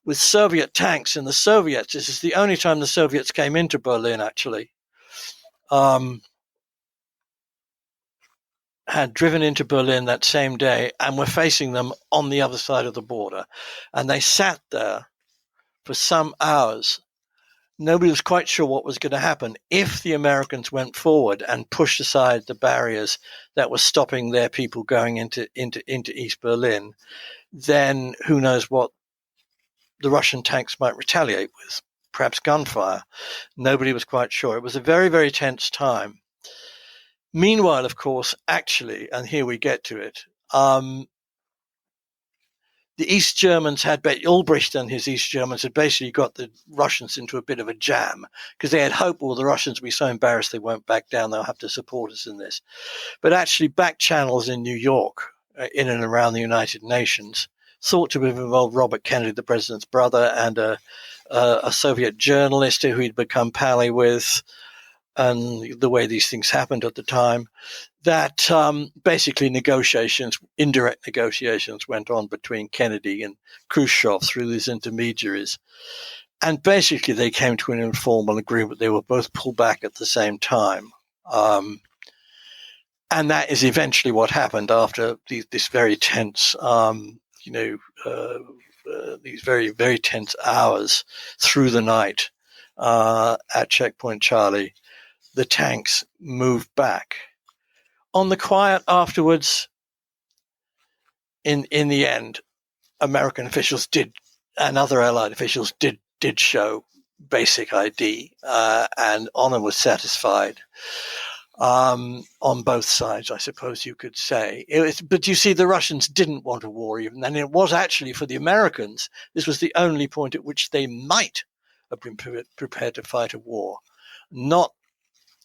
S1: with Soviet tanks. And the Soviets, this is the only time the Soviets came into Berlin, actually, had driven into Berlin that same day and were facing them on the other side of the border. And they sat there for some hours. Nobody was quite sure what was going to happen. If the Americans went forward and pushed aside the barriers that were stopping their people going into East Berlin, then who knows what the Russian tanks might retaliate with, perhaps gunfire. Nobody was quite sure. It was a very, very tense time. Meanwhile, of course, actually, and here we get to it, the East Germans Ulbricht and his East Germans had basically got the Russians into a bit of a jam, because they had hoped, well, the Russians will be so embarrassed they won't back down, they'll have to support us in this. But actually, back channels in New York, in and around the United Nations, thought to have involved Robert Kennedy, the president's brother, and a Soviet journalist who he'd become pally with, and the way these things happened at the time, that basically indirect negotiations went on between Kennedy and Khrushchev through these intermediaries. And basically they came to an informal agreement. They were both pulled back at the same time. And that is eventually what happened after this very tense, these very, very tense hours through the night at Checkpoint Charlie. The tanks moved back. On the quiet afterwards, in the end, American officials did, and other Allied officials did show basic ID, and honor was satisfied. on both sides, I suppose you could say. But you see, the Russians didn't want a war even then. It was actually for the Americans, this was the only point at which they might have been prepared to fight a war, not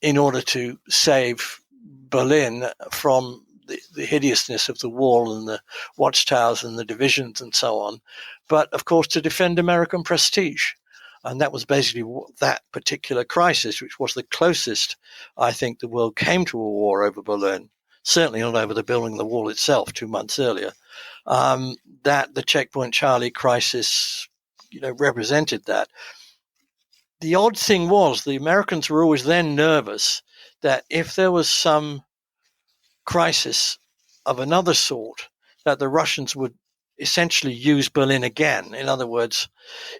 S1: in order to save Berlin from the hideousness of the wall and the watchtowers and the divisions and so on, but of course to defend American prestige. And that was basically that particular crisis, which was the closest, I think, the world came to a war over Berlin, certainly not over the building of the wall itself 2 months earlier, that the Checkpoint Charlie crisis, represented that. The odd thing was the Americans were always then nervous that if there was some crisis of another sort, that the Russians would essentially use Berlin again. In other words,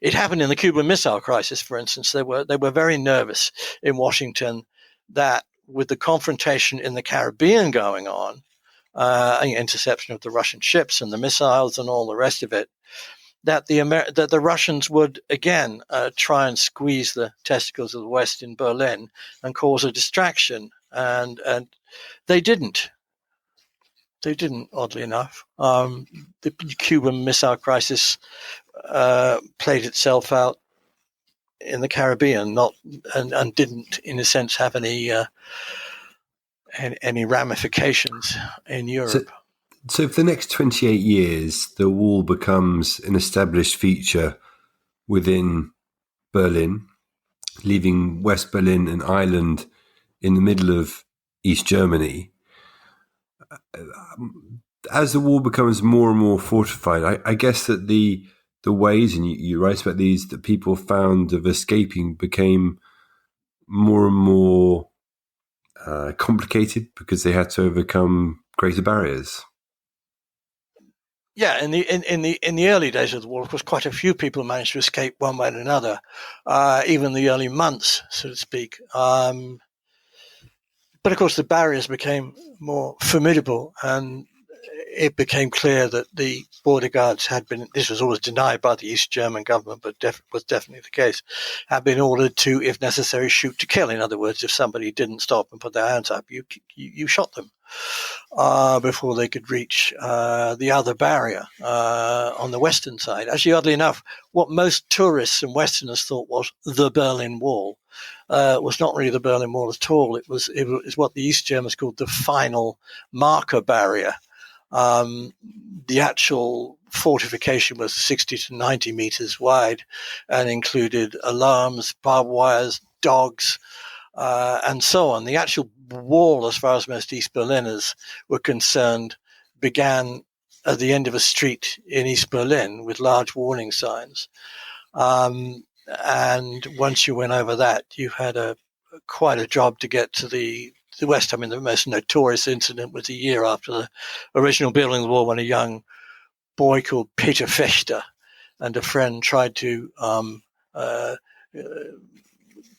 S1: it happened in the Cuban Missile Crisis, for instance. They were very nervous in Washington that with the confrontation in the Caribbean going on, interception of the Russian ships and the missiles and all the rest of it, that the Russians would again try and squeeze the testicles of the West in Berlin and cause a distraction, and they didn't. They didn't, oddly enough. The Cuban Missile Crisis played itself out in the Caribbean, and didn't, in a sense, have any ramifications in Europe.
S8: So for the next 28 years, the wall becomes an established feature within Berlin, leaving West Berlin an island in the middle of East Germany. As the wall becomes more and more fortified, I guess that the ways, and you write about these, that people found of escaping became more and more complicated because they had to overcome greater barriers.
S1: Yeah, in the early days of the war, of course, quite a few people managed to escape one way or another, even the early months, so to speak. But of course, the barriers became more formidable, and it became clear that the border guards had been, this was always denied by the East German government, but was definitely the case, had been ordered to, if necessary, shoot to kill. In other words, if somebody didn't stop and put their hands up, you shot them before they could reach the other barrier on the western side. Actually, oddly enough, what most tourists and Westerners thought was the Berlin Wall was not really the Berlin Wall at all. It was what the East Germans called the final marker barrier. The actual fortification was 60 to 90 meters wide and included alarms, barbed wires, dogs, and so on. The actual wall, as far as most East Berliners were concerned, began at the end of a street in East Berlin with large warning signs. And once you went over that, you had quite a job to get to the West. I mean, the most notorious incident was a year after the original building of the wall, when a young boy called Peter Fechter and a friend tried to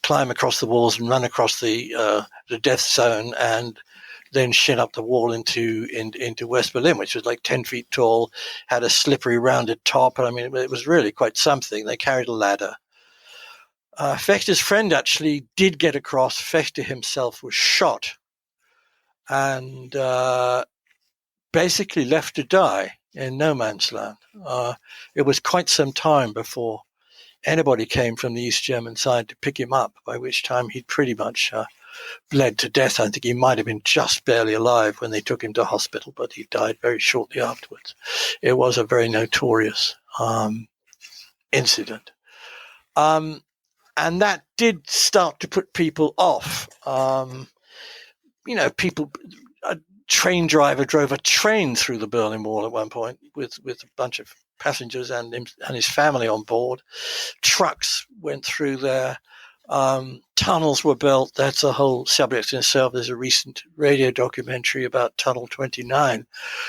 S1: climb across the walls and run across the death zone, and then shin up the wall into West Berlin, which was like 10 feet tall, had a slippery rounded top. I mean, it was really quite something. They carried a ladder. Fechter's friend actually did get across. Fechter himself was shot and basically left to die in no man's land. It was quite some time before anybody came from the East German side to pick him up, by which time he'd pretty much bled to death. I think he might have been just barely alive when they took him to hospital, but he died very shortly afterwards. It was a very notorious incident. And that did start to put people off. People, a train driver drove a train through the Berlin Wall at one point with a bunch of passengers and his family on board. Trucks went through there. Tunnels were built. That's a whole subject in itself. There's a recent radio documentary about Tunnel 29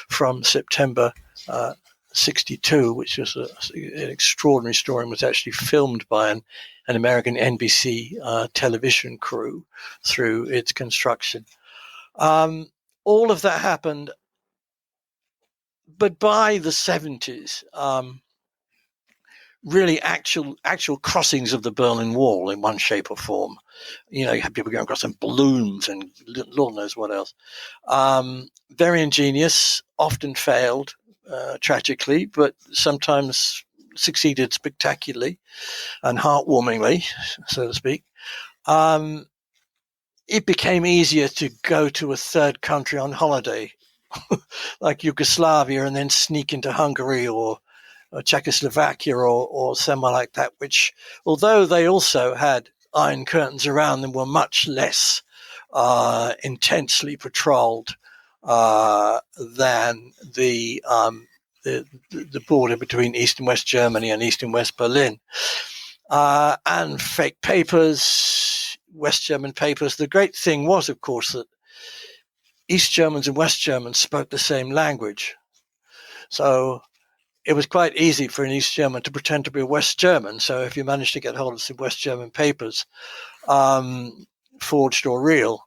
S1: from September 62, which was an extraordinary story and was actually filmed by an American NBC television crew through its construction. All of that happened, but by the 70s, really actual crossings of the Berlin Wall in one shape or form. You had people going across in balloons and Lord knows what else. Very ingenious, often failed tragically, but sometimes succeeded spectacularly and heartwarmingly, so to speak. It became easier to go to a third country on holiday, like Yugoslavia, and then sneak into Hungary or Czechoslovakia or somewhere like that, which, although they also had iron curtains around them, were much less intensely patrolled than the border between East and West Germany and East and West Berlin. And fake papers, West German papers. The great thing was, of course, that East Germans and West Germans spoke the same language. So it was quite easy for an East German to pretend to be a West German. So if you managed to get hold of some West German papers, forged or real,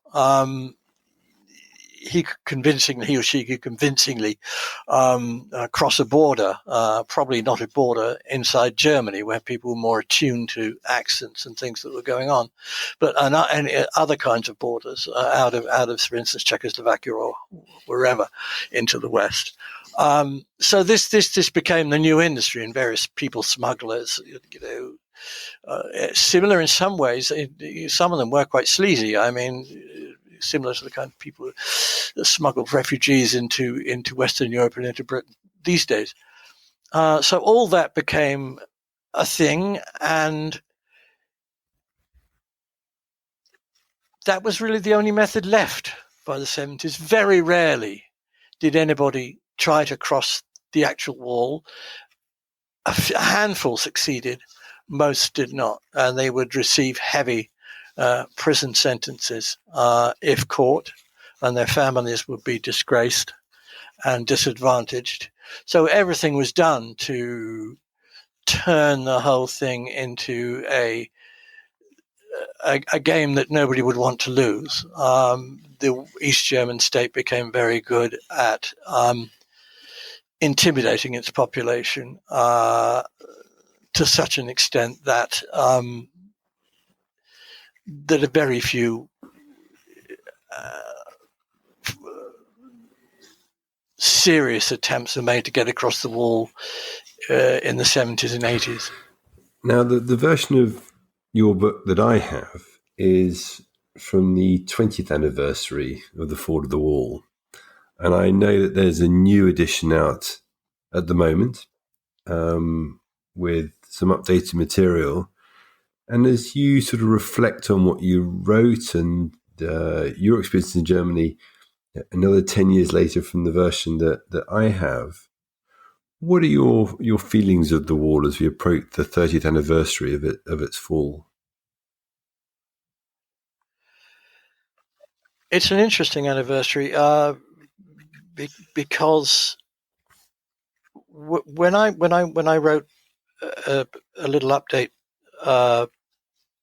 S1: he or she could convincingly cross a border, probably not a border inside Germany where people were more attuned to accents and things that were going on, but and other kinds of borders out of, for instance, Czechoslovakia or wherever into the West. So this became the new industry, and various people smugglers, similar in some ways. Some of them were quite sleazy. I mean, similar to the kind of people that smuggled refugees into Western Europe and into Britain these days. So all that became a thing, and that was really the only method left by the 70s. Very rarely did anybody try to cross the actual wall. A handful succeeded, most did not, and they would receive heavy prison sentences if caught, and their families would be disgraced and disadvantaged. So everything was done to turn the whole thing into a game that nobody would want to lose. The East German state became very good at intimidating its population to such an extent that that a very few serious attempts were made to get across the wall in the 70s and 80s.
S8: Now, the version of your book that I have is from the 20th anniversary of the fall of the wall. And I know that there's a new edition out at the moment with some updated material. And as you sort of reflect on what you wrote and your experience in Germany, another 10 years later from the version that I have, what are your feelings of the wall as we approach the 30th anniversary of its fall?
S1: It's an interesting anniversary because when I wrote a little update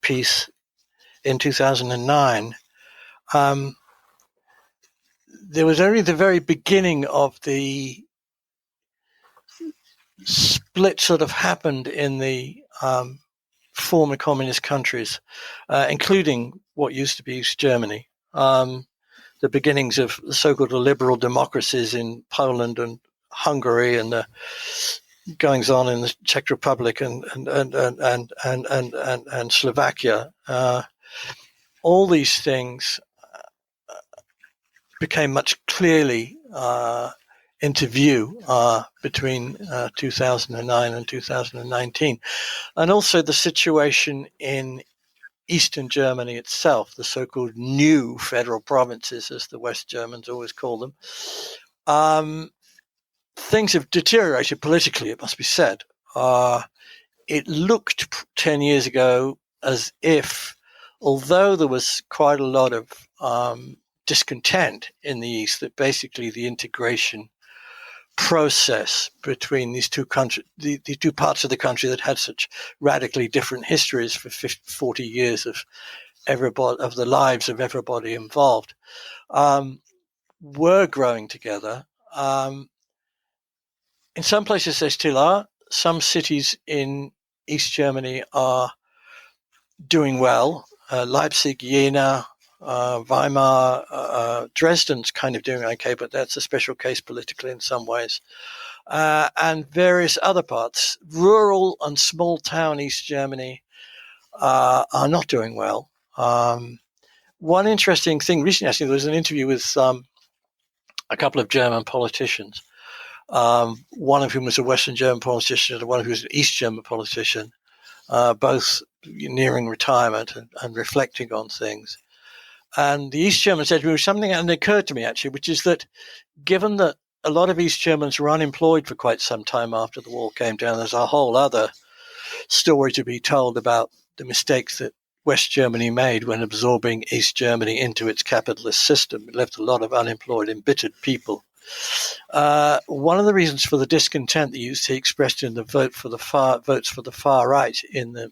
S1: piece in 2009, there was only the very beginning of the split sort of happened in the former communist countries, including what used to be East Germany. The beginnings of the so-called liberal democracies in Poland and Hungary, and the goings on in the Czech Republic and Slovakia. All these things became much clearly into view between 2009 and 2019, and also the situation in Eastern Germany itself, the so-called new federal provinces, as the West Germans always call them. Things have deteriorated politically, it must be said. It looked 10 years ago as if, although there was quite a lot of discontent in the East, that basically the integration process between these two countries, the two parts of the country that had such radically different histories for 40 years of the lives of everybody involved, were growing together. In some places they still are. Some cities in East Germany are doing well. Leipzig, Jena, Weimar, Dresden's kind of doing okay, but that's a special case politically in some ways. And various other parts, rural and small town East Germany, are not doing well. One interesting thing recently, actually, there was an interview with a couple of German politicians, one of whom was a Western German politician and one of whom was an East German politician, both nearing retirement and reflecting on things. And the East German said to me something, and it occurred to me actually, which is that given that a lot of East Germans were unemployed for quite some time after the wall came down, there's a whole other story to be told about the mistakes that West Germany made when absorbing East Germany into its capitalist system. It left a lot of unemployed, embittered people. One of the reasons for the discontent that you see expressed in the votes for the far right in the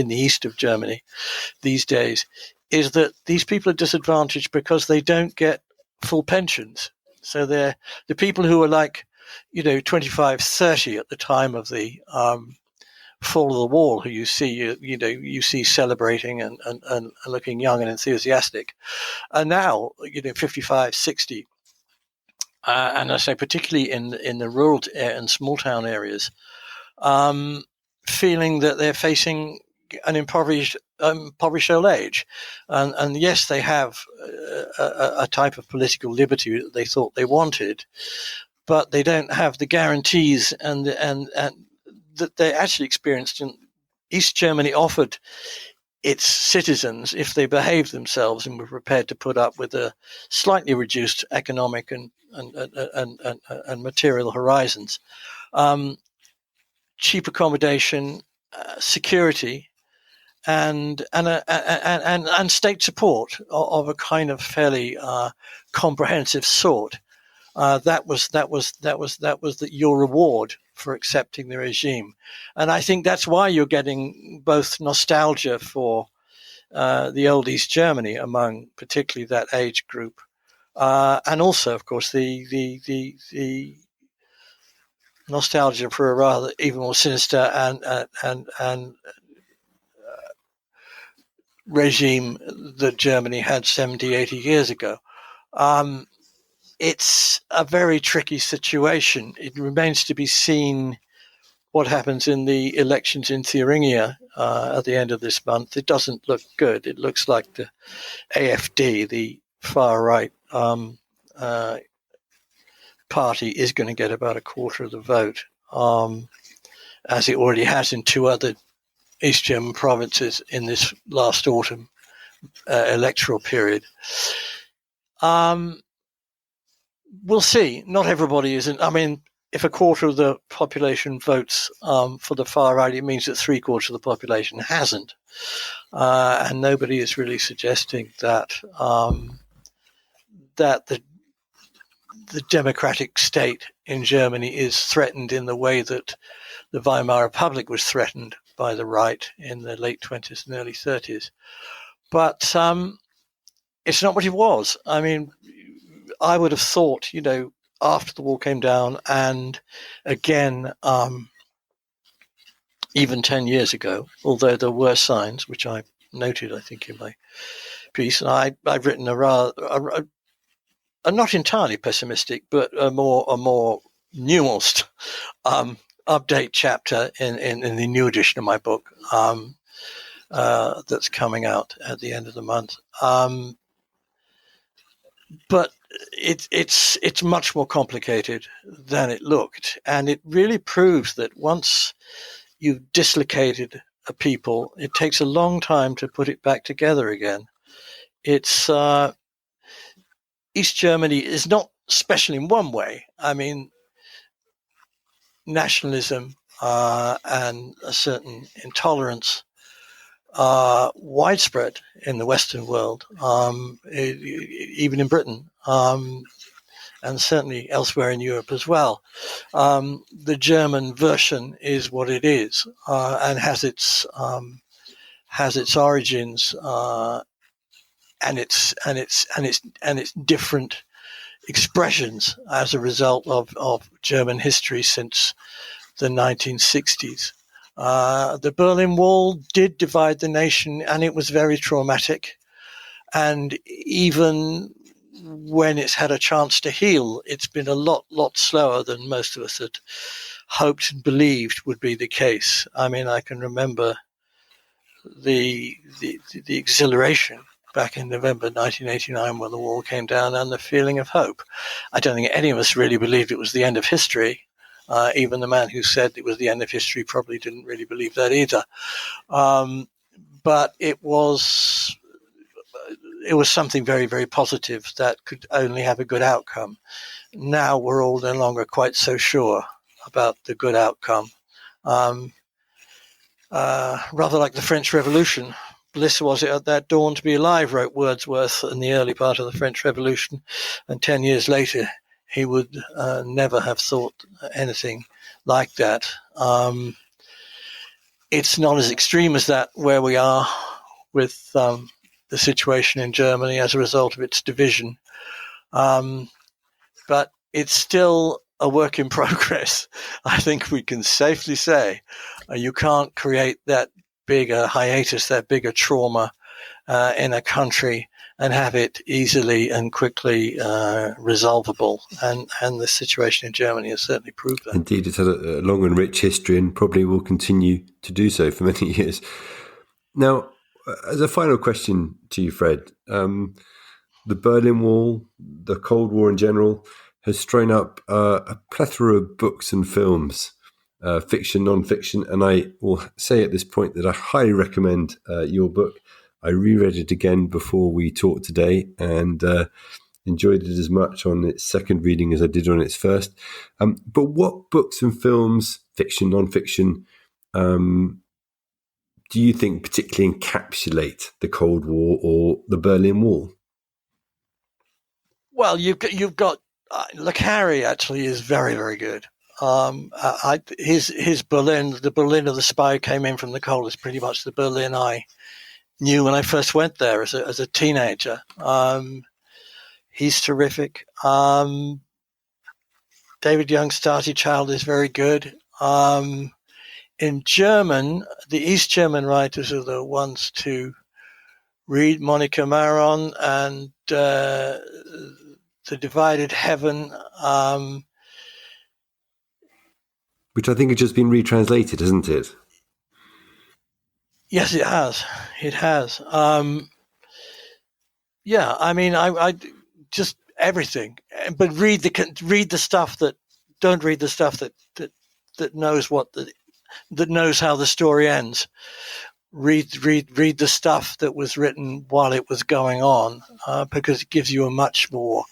S1: east of Germany these days is that these people are disadvantaged because they don't get full pensions. So they're the people who are like, 25, 30 at the time of the fall of the wall, who you see celebrating and looking young and enthusiastic, and now 55, 60, and I say particularly in the rural and small town areas, feeling that they're facing an impoverished old age, and yes, they have a type of political liberty that they thought they wanted, but they don't have the guarantees and that they actually experienced in East Germany offered its citizens if they behaved themselves and were prepared to put up with a slightly reduced economic and material horizons, cheap accommodation, security, and state support of a kind of fairly comprehensive sort. That was your reward for accepting the regime, and I think that's why you're getting both nostalgia for the old East Germany among particularly that age group, and also, of course, the nostalgia for a rather even more sinister and regime that Germany had 70, 80 years ago. It's a very tricky situation. It remains to be seen what happens in the elections in Thuringia at the end of this month. It doesn't look good. It looks like the AfD, the far-right party, is going to get about a quarter of the vote, as it already has in two other East German provinces in this last autumn electoral period. We'll see. Not everybody isn't. I mean, if a quarter of the population votes for the far right, it means that 3/4 of the population hasn't. And nobody is really suggesting that that the democratic state in Germany is threatened in the way that the Weimar Republic was threatened by the right in the late 20s and early 30s. But it's not what it was. I mean, I would have thought, after the wall came down, and again, even 10 years ago, although there were signs, which I noted, I think, in my piece, and I've written a not entirely pessimistic, but a more nuanced update chapter in the new edition of my book that's coming out at the end of the month. But it's much more complicated than it looked, and it really proves that once you've dislocated a people, it takes a long time to put it back together again. It's East Germany is not special in one way. I mean, nationalism and a certain intolerance are widespread in the Western world, even in Britain, and certainly elsewhere in Europe as well. The German version is what it is, and has its origins and its different expressions as a result of German history since the 1960s. The Berlin Wall did divide the nation, and it was very traumatic. And even when it's had a chance to heal, it's been a lot slower than most of us had hoped and believed would be the case. I mean, I can remember the exhilaration back in November 1989 when the wall came down, and the feeling of hope. I don't think any of us really believed it was the end of history. Even the man who said it was the end of history probably didn't really believe that either. But it was something very, very positive that could only have a good outcome. Now we're all no longer quite so sure about the good outcome. Rather like the French Revolution. Bliss was it at that dawn to be alive, wrote Wordsworth in the early part of the French Revolution. And 10 years later, he would never have thought anything like that. It's not as extreme as that where we are with the situation in Germany as a result of its division. But it's still a work in progress. I think we can safely say you can't create that bigger hiatus, that bigger trauma in a country and have it easily and quickly resolvable. And the situation in Germany has certainly proved that.
S8: Indeed, it's had a long and rich history and probably will continue to do so for many years. Now, as a final question to you, Fred, the Berlin Wall, the Cold War in general, has thrown up a plethora of books and films, fiction, non-fiction, and I will say at this point that I highly recommend your book. I reread it again before we talked today and enjoyed it as much on its second reading as I did on its first. But what books and films, fiction, non-fiction, do you think particularly encapsulate the Cold War or the Berlin Wall?
S1: Well, you've got Le Carre actually is very, very good. His Berlin, the Berlin of the Spy came in from the cold, is pretty much the Berlin I knew when I first went there as a teenager. He's terrific. David Young's Starty Child is very good. In German, the East German writers are the ones to read. Monika Maron and The Divided Heaven.
S8: Which I think has just been retranslated, hasn't it?
S1: Yes, it has. It has. Yeah, I mean, I just everything. But read the stuff that don't read the stuff that knows that knows how the story ends. Read the stuff that was written while it was going on, because it gives you a much more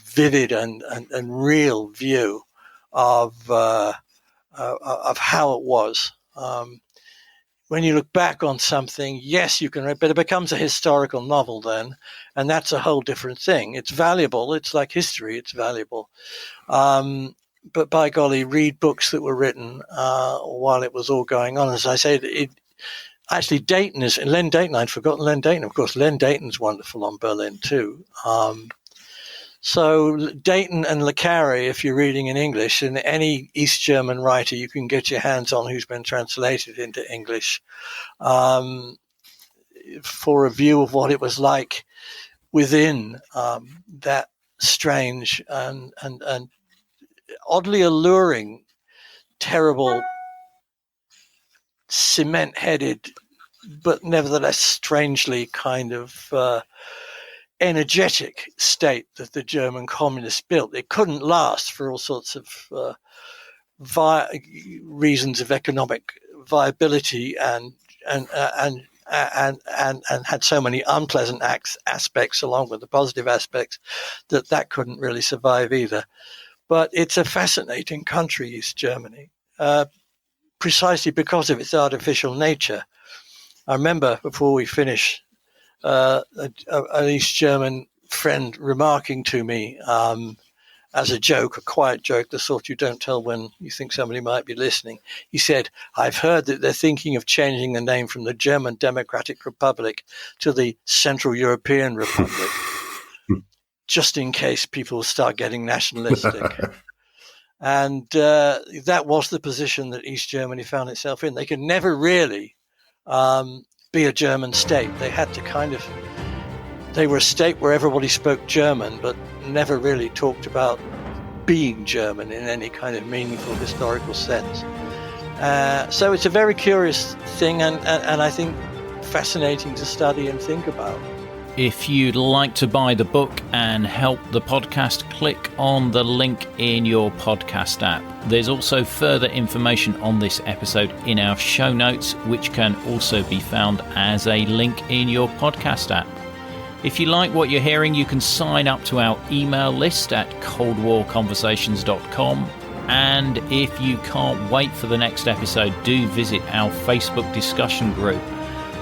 S1: vivid and real view of how it was. When you look back on something, yes, you can read, but it becomes a historical novel then, and that's a whole different thing. It's valuable. It's like history. It's valuable. But by golly, read books that were written while it was all going on. As I say, actually Len Dayton. I'd forgotten Len Dayton. Of course, Len Dayton's wonderful on Berlin too. So Dayton and Le Carre, if you're reading in English, and any East German writer you can get your hands on who's been translated into English, for a view of what it was like within that strange and oddly alluring, terrible, cement-headed, but nevertheless strangely kind of energetic state that the German communists built. It couldn't last for all sorts of reasons of economic viability and had so many unpleasant aspects along with the positive aspects that couldn't really survive either. But it's a fascinating country, East Germany, precisely because of its artificial nature. I remember before we finished, an East German friend remarking to me as a joke, a quiet joke, the sort you don't tell when you think somebody might be listening. He said, "I've heard that they're thinking of changing the name from the German Democratic Republic to the Central European Republic, just in case people start getting nationalistic." And that was the position that East Germany found itself in. They could never really be a German state. They had to they were a state where everybody spoke German, but never really talked about being German in any kind of meaningful historical sense. So it's a very curious thing, and I think fascinating to study and think about.
S2: If you'd like to buy the book and help the podcast, click on the link in your podcast app. There's also further information on this episode in our show notes, which can also be found as a link in your podcast app. If you like what you're hearing, you can sign up to our email list at coldwarconversations.com. And if you can't wait for the next episode, do visit our Facebook discussion group,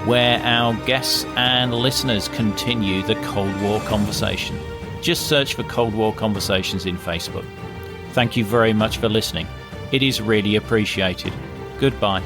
S2: where our guests and listeners continue the Cold War conversation. Just search for Cold War Conversations in Facebook. Thank you very much for listening. It is really appreciated. Goodbye.